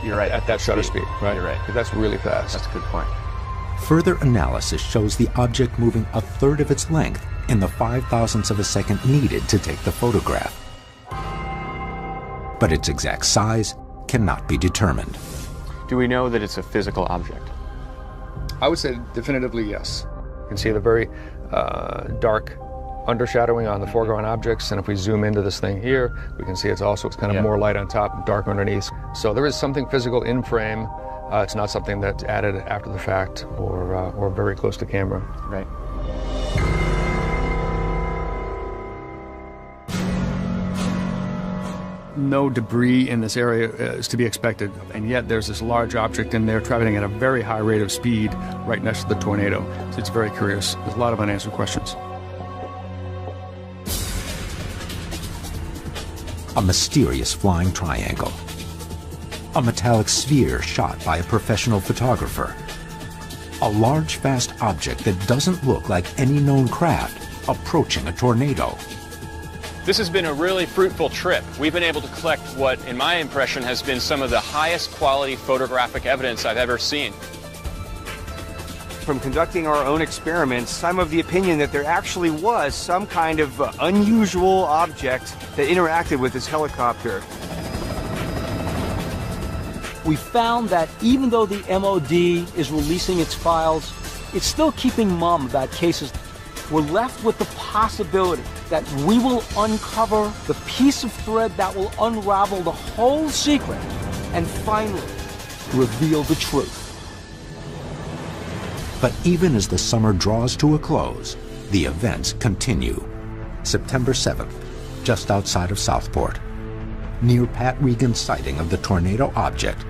Speaker 4: You're right.
Speaker 18: At that shutter speed, right?
Speaker 4: You're right.
Speaker 18: Because that's really fast.
Speaker 4: That's a good point.
Speaker 1: Further analysis shows the object moving a third of its length in the 5,000ths of a second needed to take the photograph. But its exact size cannot be determined.
Speaker 4: Do we know that it's a physical object?
Speaker 18: I would say definitively yes. You can see the very dark undershadowing on the foreground objects, and if we zoom into this thing here, we can see it's kind of more light on top and dark underneath. So there is something physical in frame. It's not something that's added after the fact or very close to camera.
Speaker 4: Right.
Speaker 18: No debris in this area is to be expected, and yet there's this large object in there traveling at a very high rate of speed right next to the tornado. So it's very curious. There's a lot of unanswered questions.
Speaker 1: A mysterious flying triangle. A metallic sphere shot by a professional photographer. A large, fast object that doesn't look like any known craft approaching a tornado.
Speaker 4: This has been a really fruitful trip. We've been able to collect what, in my impression, has been some of the highest quality photographic evidence I've ever seen.
Speaker 3: From conducting our own experiments, I'm of the opinion that there actually was some kind of unusual object that interacted with this helicopter.
Speaker 10: We found that even though the MOD is releasing its files, it's still keeping mum about cases. We're left with the possibility that we will uncover the piece of thread that will unravel the whole secret and finally reveal the truth.
Speaker 1: But even as the summer draws to a close, the events continue. September 7th, just outside of Southport. Near Pat Regan's sighting of the tornado object,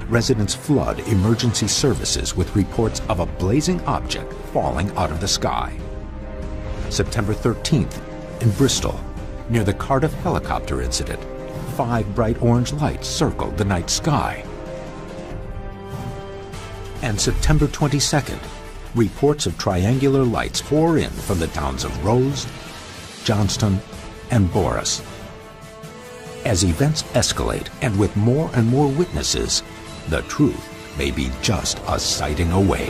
Speaker 1: residents flood emergency services with reports of a blazing object falling out of the sky. September 13th, in Bristol, near the Cardiff helicopter incident, 5 bright orange lights circled the night sky. And September 22nd, reports of triangular lights pour in from the towns of Rose, Johnston, and Boris. As events escalate and with more and more witnesses, the truth may be just a sighting away.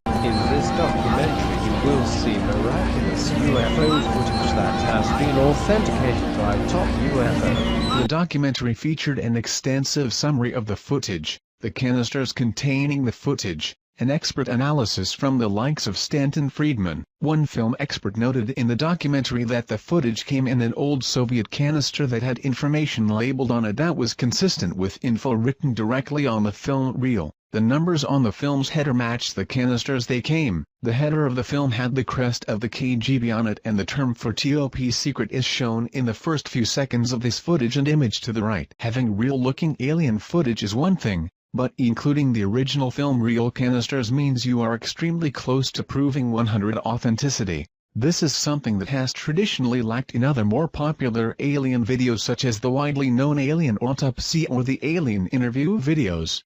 Speaker 2: In this documentary, you will see miraculous UFO footage that has been authenticated by Top UFO. The documentary featured an extensive summary of the footage, the canisters containing the footage,
Speaker 7: and expert analysis from the likes of Stanton Friedman. One film expert noted in the documentary that the footage came in an old Soviet canister that had information labeled on it that was consistent with info written directly on the film reel. The numbers on the film's header matched the canisters they came. The header of the film had the crest of the KGB on it, and the term for top secret is shown in the first few seconds of this footage and image to the right. Having real-looking alien footage is one thing, but including the original film reel canisters means you are extremely close to proving 100% authenticity. This is something that has traditionally lacked in other more popular alien videos such as the widely known Alien Autopsy or the Alien Interview videos.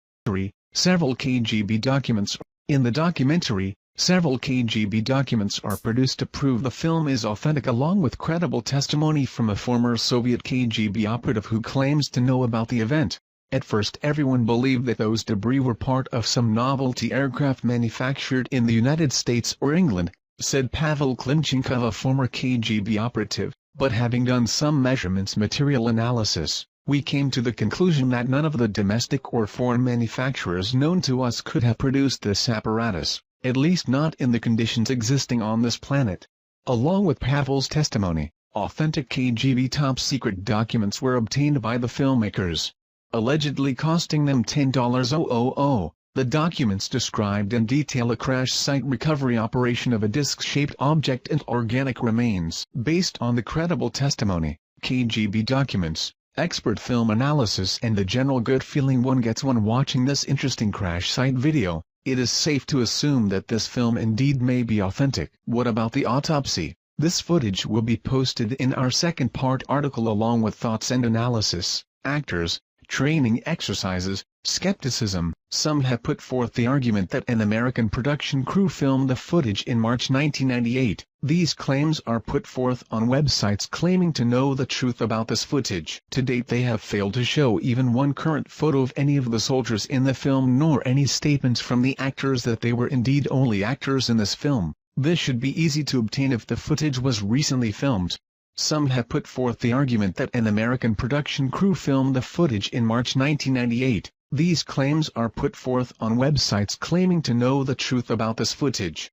Speaker 7: Several KGB documents. In the documentary, several KGB documents are produced to prove the film is authentic, along with credible testimony from a former Soviet KGB operative who claims to know about the event. At first everyone believed that those debris were part of some novelty aircraft manufactured in the United States or England, said Pavel Klimchenkov, a former KGB operative, but having done some measurements material analysis, we came to the conclusion that none of the domestic or foreign manufacturers known to us could have produced this apparatus, at least not in the conditions existing on this planet. Along with Pavel's testimony, authentic KGB top-secret documents were obtained by the filmmakers, allegedly costing them $10,000. The documents described in detail a crash site recovery operation of a disc-shaped object and organic remains. Based on the credible testimony, KGB documents, expert film analysis and the general good feeling one gets when watching this interesting crash site video, it is safe to assume that this film indeed may be authentic. What about the autopsy? This footage will be posted in our second part article along with thoughts and analysis. Actors, training exercises, skepticism. Some have put forth the argument that an American production crew filmed the footage in March 1998. These claims are put forth on websites claiming to know the truth about this footage. To date they have failed to show even one current photo of any of the soldiers in the film, nor any statements from the actors that they were indeed only actors in this film. This should be easy to obtain if the footage was recently filmed. Some have put forth the argument that an American production crew filmed the footage in March 1998. These claims are put forth on websites claiming to know the truth about this footage.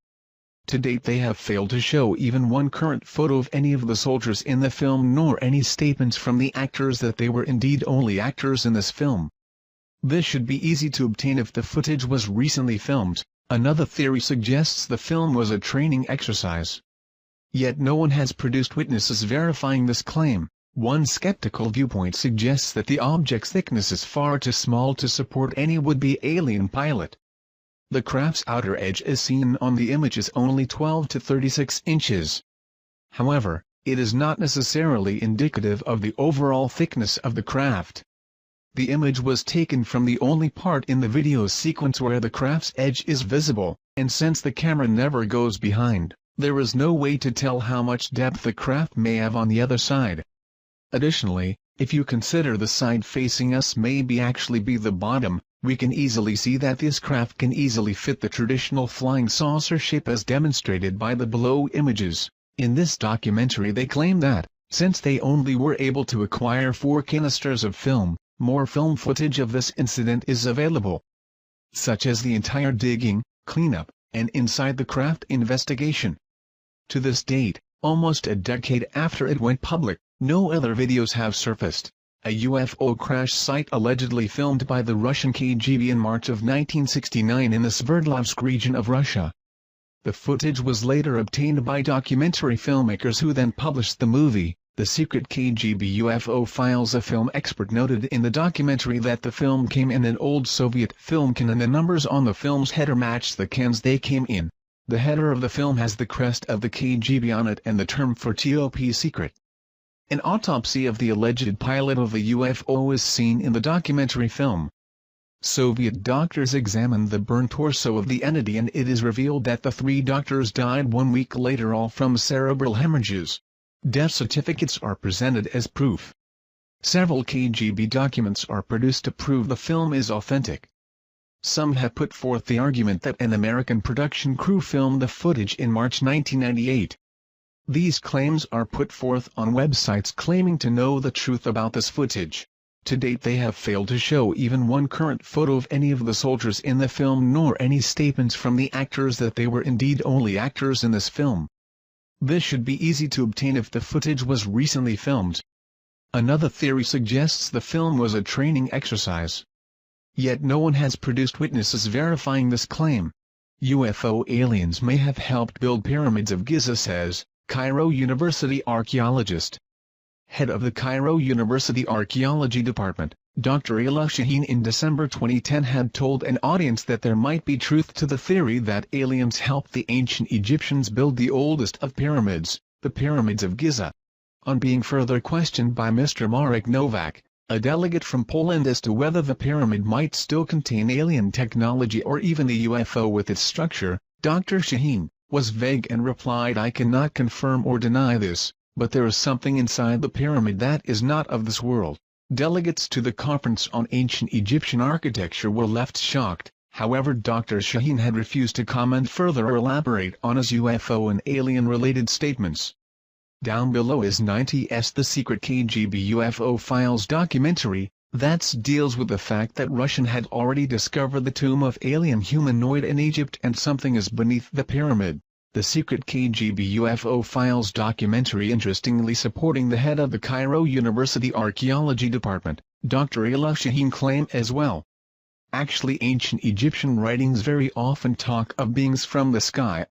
Speaker 7: To date they have failed to show even one current photo of any of the soldiers in the film, nor any statements from the actors that they were indeed only actors in this film. This should be easy to obtain if the footage was recently filmed. Another theory suggests the film was a training exercise. Yet no one has produced witnesses verifying this claim. One skeptical viewpoint suggests that the object's thickness is far too small to support any would-be alien pilot. The craft's outer edge as seen on the image is only 12 to 36 inches. However, it is not necessarily indicative of the overall thickness of the craft. The image was taken from the only part in the video sequence where the craft's edge is visible, and since the camera never goes behind, there is no way to tell how much depth the craft may have on the other side. Additionally, if you consider the side facing us may actually be the bottom, we can easily see that this craft can easily fit the traditional flying saucer shape as demonstrated by the below images. In this documentary they claim that, since they only were able to acquire 4 canisters of film, more film footage of this incident is available, such as the entire digging, cleanup, and inside the craft investigation. To this date, almost a decade after it went public, no other videos have surfaced. A UFO crash site allegedly filmed by the Russian KGB in March of 1969 in the Sverdlovsk region of Russia. The footage was later obtained by documentary filmmakers who then published the movie, The Secret KGB UFO Files. A film expert noted in the documentary that the film came in an old Soviet film can and the numbers on the film's header matched the cans they came in. The header of the film has the crest of the KGB on it and the term for top secret. An autopsy of the alleged pilot of the UFO is seen in the documentary film. Soviet doctors examined the burnt torso of the entity and it is revealed that the 3 doctors died 1 week later, all from cerebral hemorrhages. Death certificates are presented as proof. Several KGB documents are produced to prove the film is authentic. Some have put forth the argument that an American production crew filmed the footage in March 1998. These claims are put forth on websites claiming to know the truth about this footage. To date they have failed to show even one current photo of any of the soldiers in the film nor any statements from the actors that they were indeed only actors in this film. This should be easy to obtain if the footage was recently filmed. Another theory suggests the film was a training exercise. Yet no one has produced witnesses verifying this claim. UFO aliens may have helped build pyramids of Giza, says Cairo University archaeologist. Head of the Cairo University Archaeology Department, Dr. Ayla Shaheen, in December 2010 had told an audience that there might be truth to the theory that aliens helped the ancient Egyptians build the oldest of pyramids, the pyramids of Giza. On being further questioned by Mr. Marek Nowak, a delegate from Poland, as to whether the pyramid might still contain alien technology or even a UFO with its structure, Dr. Shaheen was vague and replied, "I cannot confirm or deny this, but there is something inside the pyramid that is not of this world." Delegates to the conference on ancient Egyptian architecture were left shocked. However, Dr. Shaheen had refused to comment further or elaborate on his UFO and alien-related statements. Down below is 90's The Secret KGB UFO Files documentary, that deals with the fact that Russian had already discovered the tomb of alien humanoid in Egypt and something is beneath the pyramid. The Secret KGB UFO Files documentary interestingly supporting the head of the Cairo University Archaeology Department, Dr. Ayla Shaheen, claim as well. Actually, ancient Egyptian writings very often talk of beings from the sky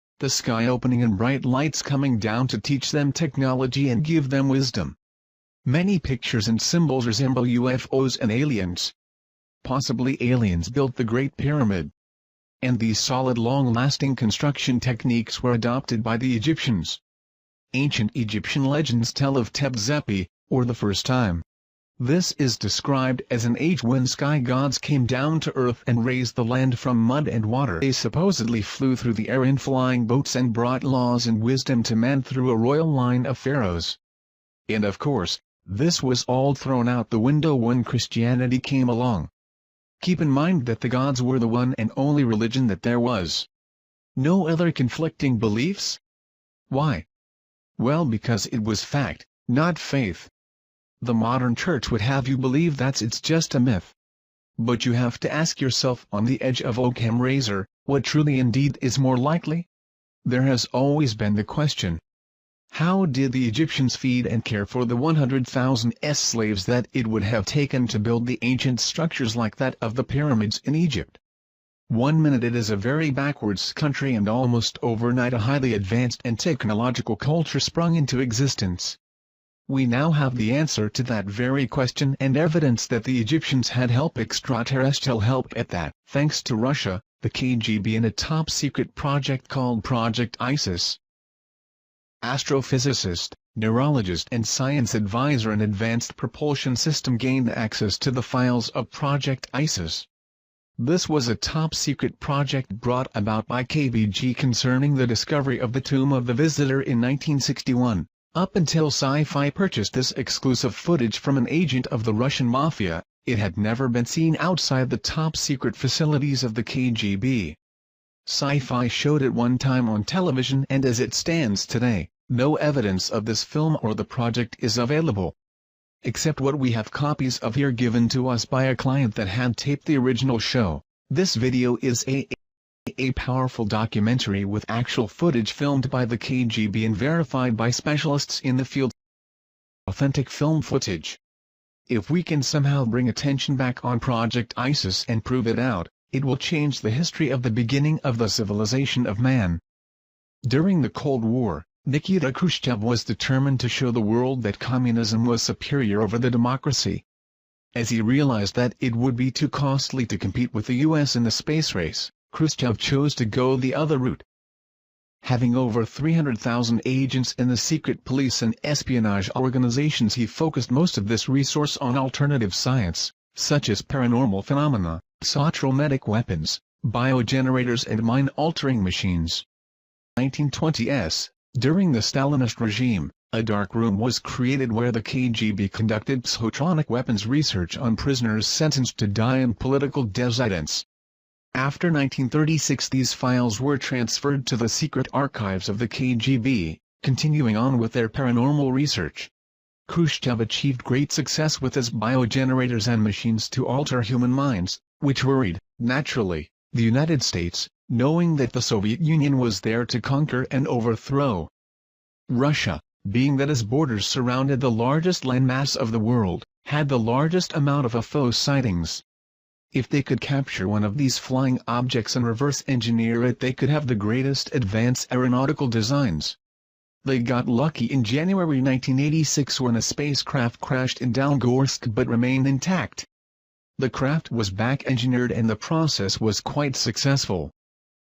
Speaker 7: opening and bright lights coming down to teach them technology and give them wisdom. Many pictures and symbols resemble UFOs and aliens. Possibly aliens built the Great Pyramid. And these solid long-lasting construction techniques were adopted by the Egyptians. Ancient Egyptian legends tell of Tep-Zepi, or the first time. This is described as an age when sky gods came down to earth and raised the land from mud and water. They supposedly flew through the air in flying boats and brought laws and wisdom to man through a royal line of pharaohs. And of course, this was all thrown out the window when Christianity came along. Keep in mind that the gods were the one and only religion that there was. No other conflicting beliefs? Why? Well, because it was fact, not faith. The modern church would have you believe that it's just a myth. But you have to ask yourself, on the edge of Occam razor, what truly indeed is more likely? There has always been the question. How did the Egyptians feed and care for the 100,000 slaves that it would have taken to build the ancient structures like that of the pyramids in Egypt? 1 minute it is a very backwards country and almost overnight a highly advanced and technological culture sprung into existence. We now have the answer to that very question and evidence that the Egyptians had help, extraterrestrial help at that, thanks to Russia, the KGB, and a top-secret project called Project ISIS. Astrophysicist, neurologist and science advisor in Advanced Propulsion System gained access to the files of Project ISIS. This was a top-secret project brought about by KGB concerning the discovery of the tomb of the visitor in 1961. Up until Sci-Fi purchased this exclusive footage from an agent of the Russian mafia, it had never been seen outside the top-secret facilities of the KGB. Sci-Fi showed it one time on television, and as it stands today, no evidence of this film or the project is available. Except what we have copies of here given to us by a client that had taped the original show. This video is a powerful documentary with actual footage filmed by the KGB and verified by specialists in the field. Authentic film footage. If we can somehow bring attention back on Project ISIS and prove it out, it will change the history of the beginning of the civilization of man. During the Cold War, Nikita Khrushchev was determined to show the world that communism was superior over the democracy. As he realized that it would be too costly to compete with the US in the space race, Khrushchev chose to go the other route. Having over 300,000 agents in the secret police and espionage organizations, he focused most of this resource on alternative science, such as paranormal phenomena, psychotrometic weapons, biogenerators and mind-altering machines. 1920s, during the Stalinist regime, a dark room was created where the KGB conducted psychotronic weapons research on prisoners sentenced to die and political dissidents. After 1936, these files were transferred to the secret archives of the KGB, continuing on with their paranormal research. Khrushchev achieved great success with his biogenerators and machines to alter human minds, which worried, naturally, the United States, knowing that the Soviet Union was there to conquer and overthrow. Russia, being that its borders surrounded the largest landmass of the world, had the largest amount of UFO sightings. If they could capture one of these flying objects and reverse engineer it, they could have the greatest advanced aeronautical designs. They got lucky in January 1986 when a spacecraft crashed in Dalgorsk but remained intact. The craft was back-engineered and the process was quite successful.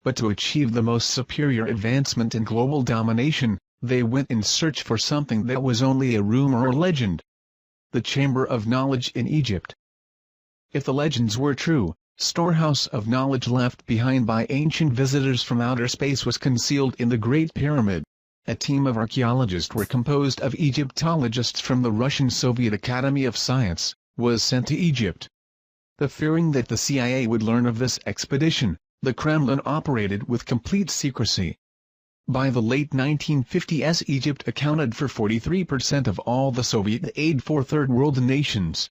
Speaker 7: But to achieve the most superior advancement in global domination, they went in search for something that was only a rumor or legend. The Chamber of Knowledge in Egypt. If the legends were true, storehouse of knowledge left behind by ancient visitors from outer space was concealed in the Great Pyramid. A team of archaeologists were composed of Egyptologists from the Russian Soviet Academy of Science, was sent to Egypt. The fearing that the CIA would learn of this expedition, the Kremlin operated with complete secrecy. By the late 1950s, Egypt accounted for 43% of all the Soviet aid for Third World nations.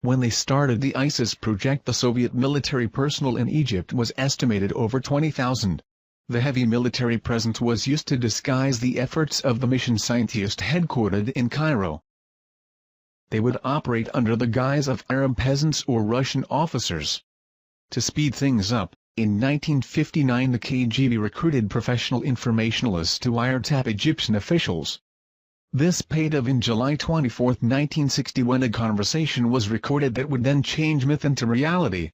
Speaker 7: When they started the ISIS project, the Soviet military personnel in Egypt was estimated over 20,000. The heavy military presence was used to disguise the efforts of the mission scientists headquartered in Cairo. They would operate under the guise of Arab peasants or Russian officers. To speed things up, in 1959 the KGB recruited professional informationalists to wiretap Egyptian officials. This paid off in July 24, 1960, when a conversation was recorded that would then change myth into reality.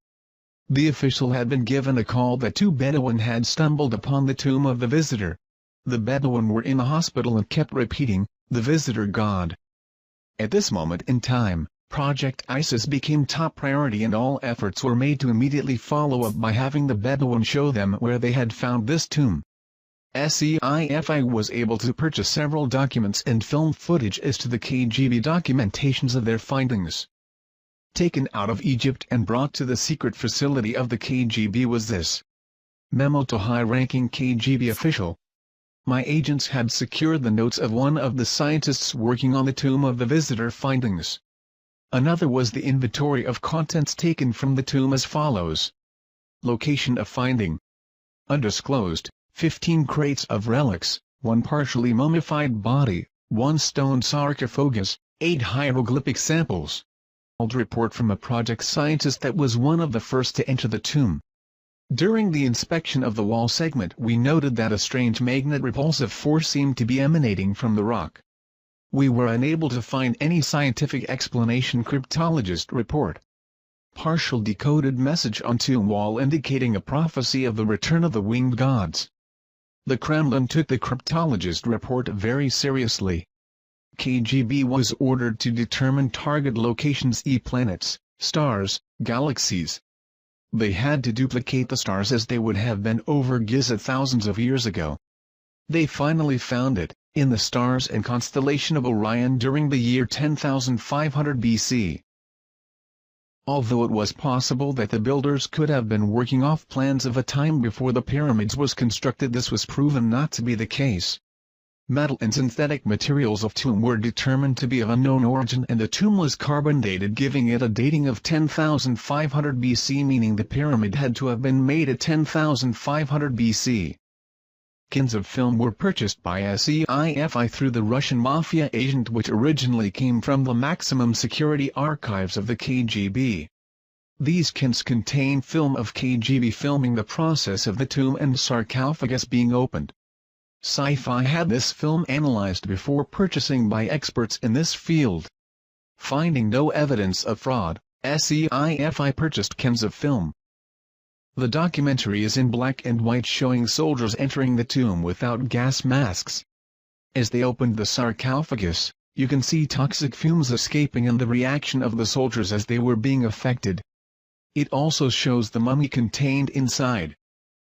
Speaker 7: The official had been given a call that two Bedouin had stumbled upon the tomb of the visitor. The Bedouin were in the hospital and kept repeating, "The visitor God." At this moment in time, Project ISIS became top priority and all efforts were made to immediately follow up by having the Bedouin show them where they had found this tomb. SEIFI was able to purchase several documents and film footage as to the KGB documentations of their findings. Taken out of Egypt and brought to the secret facility of the KGB was this memo to high-ranking KGB official. My agents had secured the notes of one of the scientists working on the tomb of the visitor findings. Another was the inventory of contents taken from the tomb as follows. Location of finding. Undisclosed, 15 crates of relics, 1 partially mummified body, 1 stone sarcophagus, 8 hieroglyphic samples. Old report from a project scientist that was one of the first to enter the tomb. During the inspection of the wall segment, we noted that a strange magnet-repulsive force seemed to be emanating from the rock. We were unable to find any scientific explanation. Cryptologist report. Partial decoded message on tomb wall indicating a prophecy of the return of the winged gods. The Kremlin took the cryptologist report very seriously. KGB was ordered to determine target locations: planets, stars, galaxies. They had to duplicate the stars as they would have been over Giza thousands of years ago. They finally found it, in the stars and constellation of Orion during the year 10,500 BC. Although it was possible that the builders could have been working off plans of a time before the pyramids was constructed, this was proven not to be the case. Metal and synthetic materials of tomb were determined to be of unknown origin, and the tomb was carbon dated, giving it a dating of 10,500 BC, meaning the pyramid had to have been made at 10,500 BC. Cans of film were purchased by SEIFI through the Russian mafia agent, which originally came from the maximum security archives of the KGB. These cans contain film of KGB filming the process of the tomb and sarcophagus being opened. Sci-Fi had this film analyzed before purchasing by experts in this field. Finding no evidence of fraud, SEIFI purchased cans of film. The documentary is in black and white, showing soldiers entering the tomb without gas masks. As they opened the sarcophagus, you can see toxic fumes escaping and the reaction of the soldiers as they were being affected. It also shows the mummy contained inside.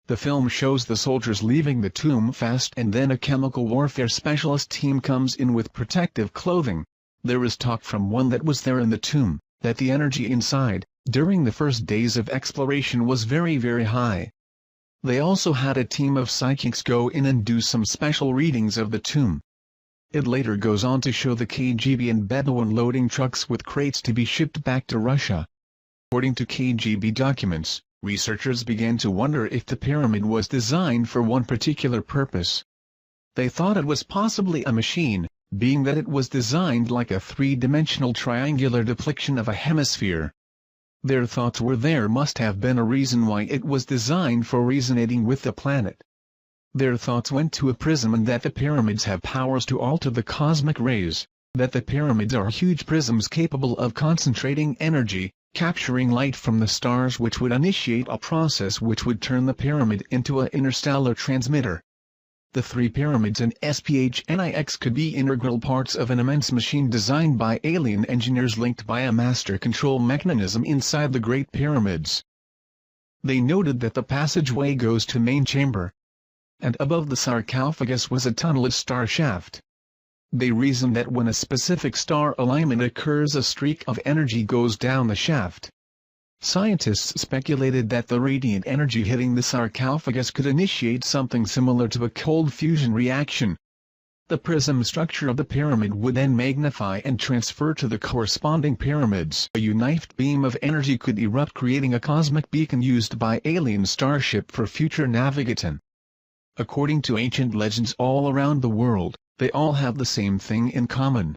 Speaker 7: The film shows the soldiers leaving the tomb fast, and then a chemical warfare specialist team comes in with protective clothing. There is talk from one that was there in the tomb, that the energy inside, during the first days of exploration, was very high. They also had a team of psychics go in and do some special readings of the tomb. It later goes on to show the KGB and Bedouin loading trucks with crates to be shipped back to Russia. According to KGB documents, researchers began to wonder if the pyramid was designed for one particular purpose. They thought it was possibly a machine, being that it was designed like a three-dimensional triangular depiction of a hemisphere. Their thoughts were there must have been a reason why it was designed for resonating with the planet. Their thoughts went to a prism and that the pyramids have powers to alter the cosmic rays, that the pyramids are huge prisms capable of concentrating energy, capturing light from the stars which would initiate a process which would turn the pyramid into an interstellar transmitter. The three pyramids and SPHNIX could be integral parts of an immense machine designed by alien engineers linked by a master control mechanism inside the Great Pyramids. They noted that the passageway goes to main chamber, and above the sarcophagus was a tunneled star shaft. They reasoned that when a specific star alignment occurs, a streak of energy goes down the shaft. Scientists speculated that the radiant energy hitting the sarcophagus could initiate something similar to a cold fusion reaction. The prism structure of the pyramid would then magnify and transfer to the corresponding pyramids. A united beam of energy could erupt, creating a cosmic beacon used by alien starship for future navigation. According to ancient legends all around the world, they all have the same thing in common.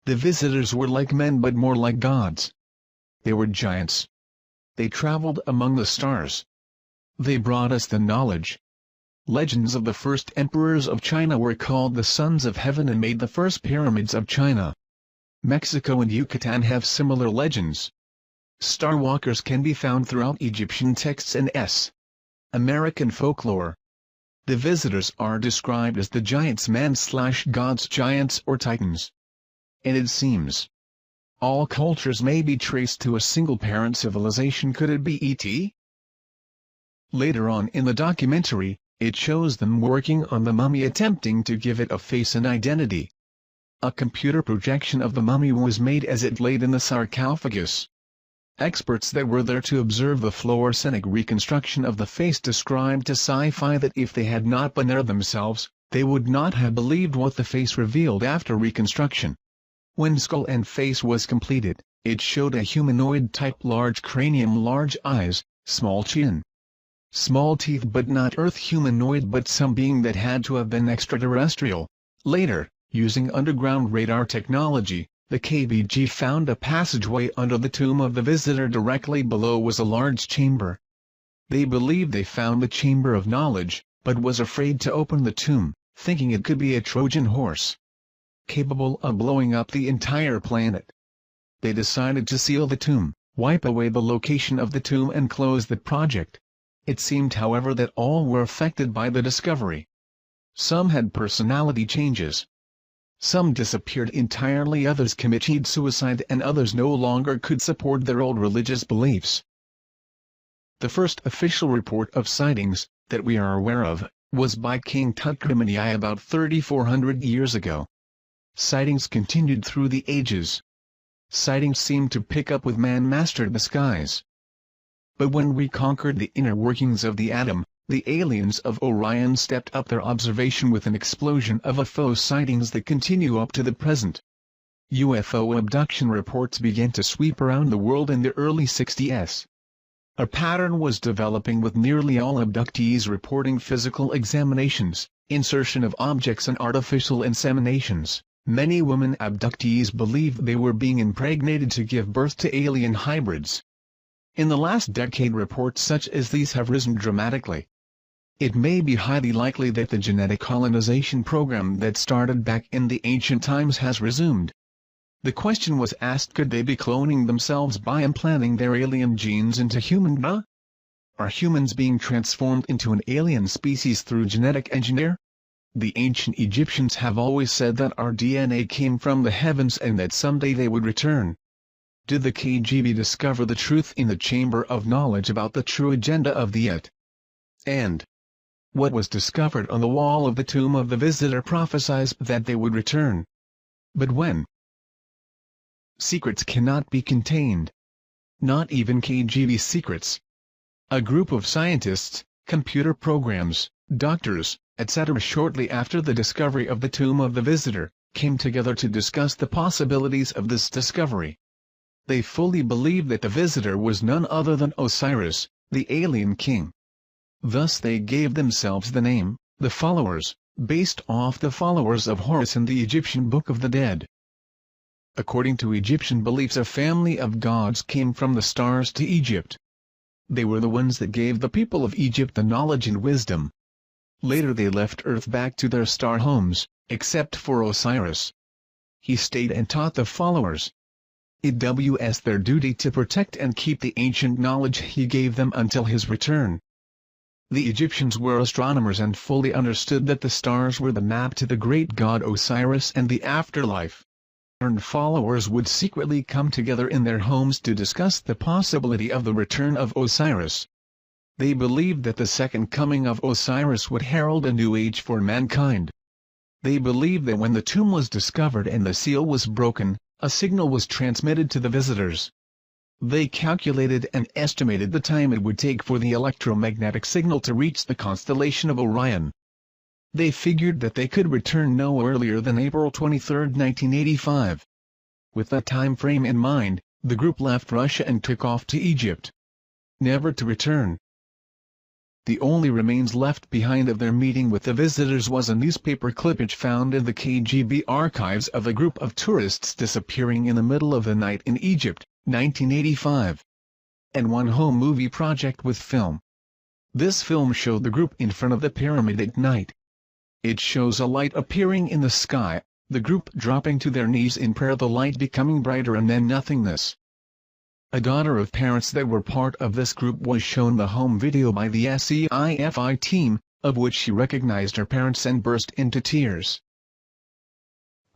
Speaker 7: The visitors were like men but more like gods. They were giants. They traveled among the stars. They brought us the knowledge. Legends of the first emperors of China were called the Sons of Heaven and made the first pyramids of China. Mexico and Yucatan have similar legends. Starwalkers can be found throughout Egyptian texts and American folklore. The visitors are described as the giants, man/gods, giants or titans. And it seems all cultures may be traced to a single parent civilization. Could it be ET? Later on in the documentary, it shows them working on the mummy, attempting to give it a face and identity. A computer projection of the mummy was made as it laid in the sarcophagus. Experts that were there to observe the fluorescent reconstruction of the face described to Sci-Fi that if they had not been there themselves, they would not have believed what the face revealed after reconstruction. When skull and face was completed, it showed a humanoid type: large cranium, large eyes, small chin, small teeth, but not Earth humanoid, but some being that had to have been extraterrestrial. Later, using underground radar technology, the KBG found a passageway under the tomb of the visitor. Directly below was a large chamber. They believed they found the chamber of knowledge, but was afraid to open the tomb, thinking it could be a Trojan horse, capable of blowing up the entire planet. They decided to seal the tomb, wipe away the location of the tomb and close the project. It seemed, however, that all were affected by the discovery. Some had personality changes. Some disappeared entirely, others committed suicide, and others no longer could support their old religious beliefs. The first official report of sightings, that we are aware of, was by King Tutkremani about 3,400 years ago. Sightings continued through the ages. Sightings seemed to pick up with man mastered the skies. But when we conquered the inner workings of the atom, the aliens of Orion stepped up their observation with an explosion of UFO sightings that continue up to the present. UFO abduction reports began to sweep around the world in the early 60s. A pattern was developing, with nearly all abductees reporting physical examinations, insertion of objects and artificial inseminations. Many women abductees believed they were being impregnated to give birth to alien hybrids. In the last decade, reports such as these have risen dramatically. It may be highly likely that the genetic colonization program that started back in the ancient times has resumed. The question was asked, could they be cloning themselves by implanting their alien genes into human DNA? Are humans being transformed into an alien species through genetic engineer? The ancient Egyptians have always said that our DNA came from the heavens and that someday they would return. Did the KGB discover the truth in the Chamber of Knowledge about the true agenda of the ET? And what was discovered on the wall of the tomb of the visitor prophesies that they would return. But when? Secrets cannot be contained. Not even KGB secrets. A group of scientists, computer programs, doctors, etc. shortly after the discovery of the tomb of the visitor, came together to discuss the possibilities of this discovery. They fully believed that the visitor was none other than Osiris, the alien king. Thus they gave themselves the name, the Followers, based off the followers of Horus in the Egyptian Book of the Dead. According to Egyptian beliefs, a family of gods came from the stars to Egypt. They were the ones that gave the people of Egypt the knowledge and wisdom. Later they left Earth back to their star homes, except for Osiris. He stayed and taught the followers. It was their duty to protect and keep the ancient knowledge he gave them until his return. The Egyptians were astronomers and fully understood that the stars were the map to the great god Osiris and the afterlife. And followers would secretly come together in their homes to discuss the possibility of the return of Osiris. They believed that the second coming of Osiris would herald a new age for mankind. They believed that when the tomb was discovered and the seal was broken, a signal was transmitted to the visitors. They calculated and estimated the time it would take for the electromagnetic signal to reach the constellation of Orion. They figured that they could return no earlier than April 23, 1985. With that time frame in mind, the group left Russia and took off to Egypt, never to return. The only remains left behind of their meeting with the visitors was a newspaper clippage found in the KGB archives of a group of tourists disappearing in the middle of the night in Egypt, 1985. And one home movie project with film. This film showed the group in front of the pyramid at night. It shows a light appearing in the sky, the group dropping to their knees in prayer, the light becoming brighter and then nothingness. A daughter of parents that were part of this group was shown the home video by the SCIFI team, of which she recognized her parents and burst into tears.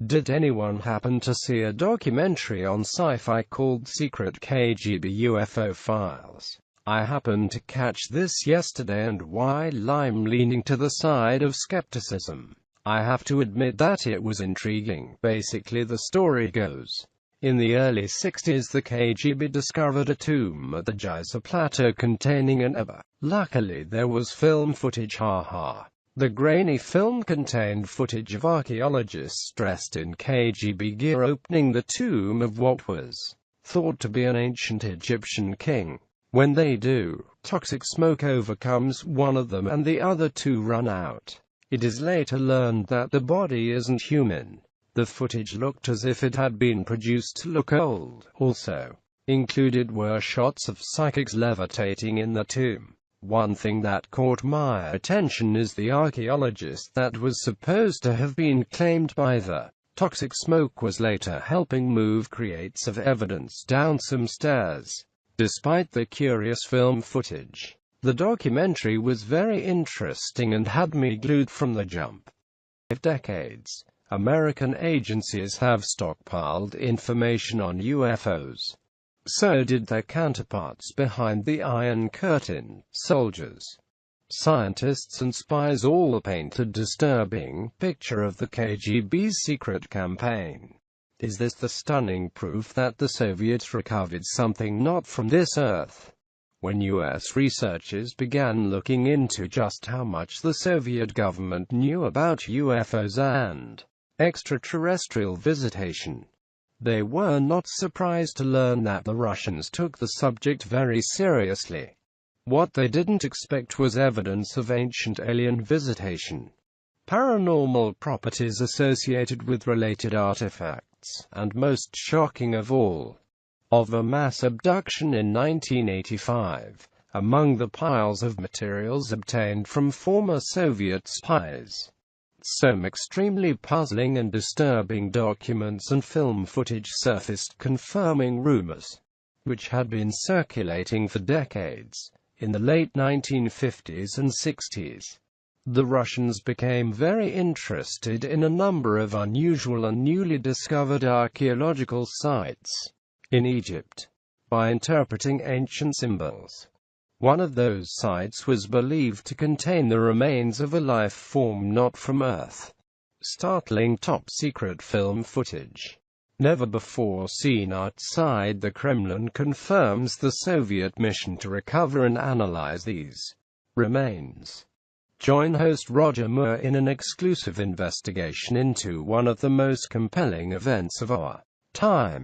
Speaker 8: Did anyone happen to see a documentary on sci-fi called Secret KGB UFO Files? I happened to catch this yesterday, and while I'm leaning to the side of skepticism, I have to admit that it was intriguing. Basically, the story goes, in the early 60s the KGB discovered a tomb at the Geyser Plateau containing an Eva. Luckily there was film footage, haha. The grainy film contained footage of archaeologists dressed in KGB gear opening the tomb of what was thought to be an ancient Egyptian king. When they do, toxic smoke overcomes one of them and the other two run out. It is later learned that the body isn't human. The footage looked as if it had been produced to look old. Also included were shots of psychics levitating in the tomb. One thing that caught my attention is the archaeologist that was supposed to have been claimed by the toxic smoke was later helping move crates of evidence down some stairs. Despite the curious film footage, the documentary was very interesting and had me glued from the jump. For decades, American agencies have stockpiled information on UFOs. So did their counterparts behind the Iron Curtain. Soldiers, scientists and spies all paint a disturbing picture of the KGB's secret campaign. Is this the stunning proof that the Soviets recovered something not from this earth? When US researchers began looking into just how much the Soviet government knew about UFOs and extraterrestrial visitation, they were not surprised to learn that the Russians took the subject very seriously. What they didn't expect was evidence of ancient alien visitation, paranormal properties associated with related artifacts, and most shocking of all, of a mass abduction in 1985, among the piles of materials obtained from former Soviet spies. Some extremely puzzling and disturbing documents and film footage surfaced confirming rumors, which had been circulating for decades. In the late 1950s and 60s, the Russians became very interested in a number of unusual and newly discovered archaeological sites in Egypt by interpreting ancient symbols. One of those sites was believed to contain the remains of a life form not from Earth. Startling top-secret film footage, never before seen outside the Kremlin, confirms the Soviet mission to recover and analyze these remains. Join host Roger Moore in an exclusive investigation into one of the most compelling events of our time.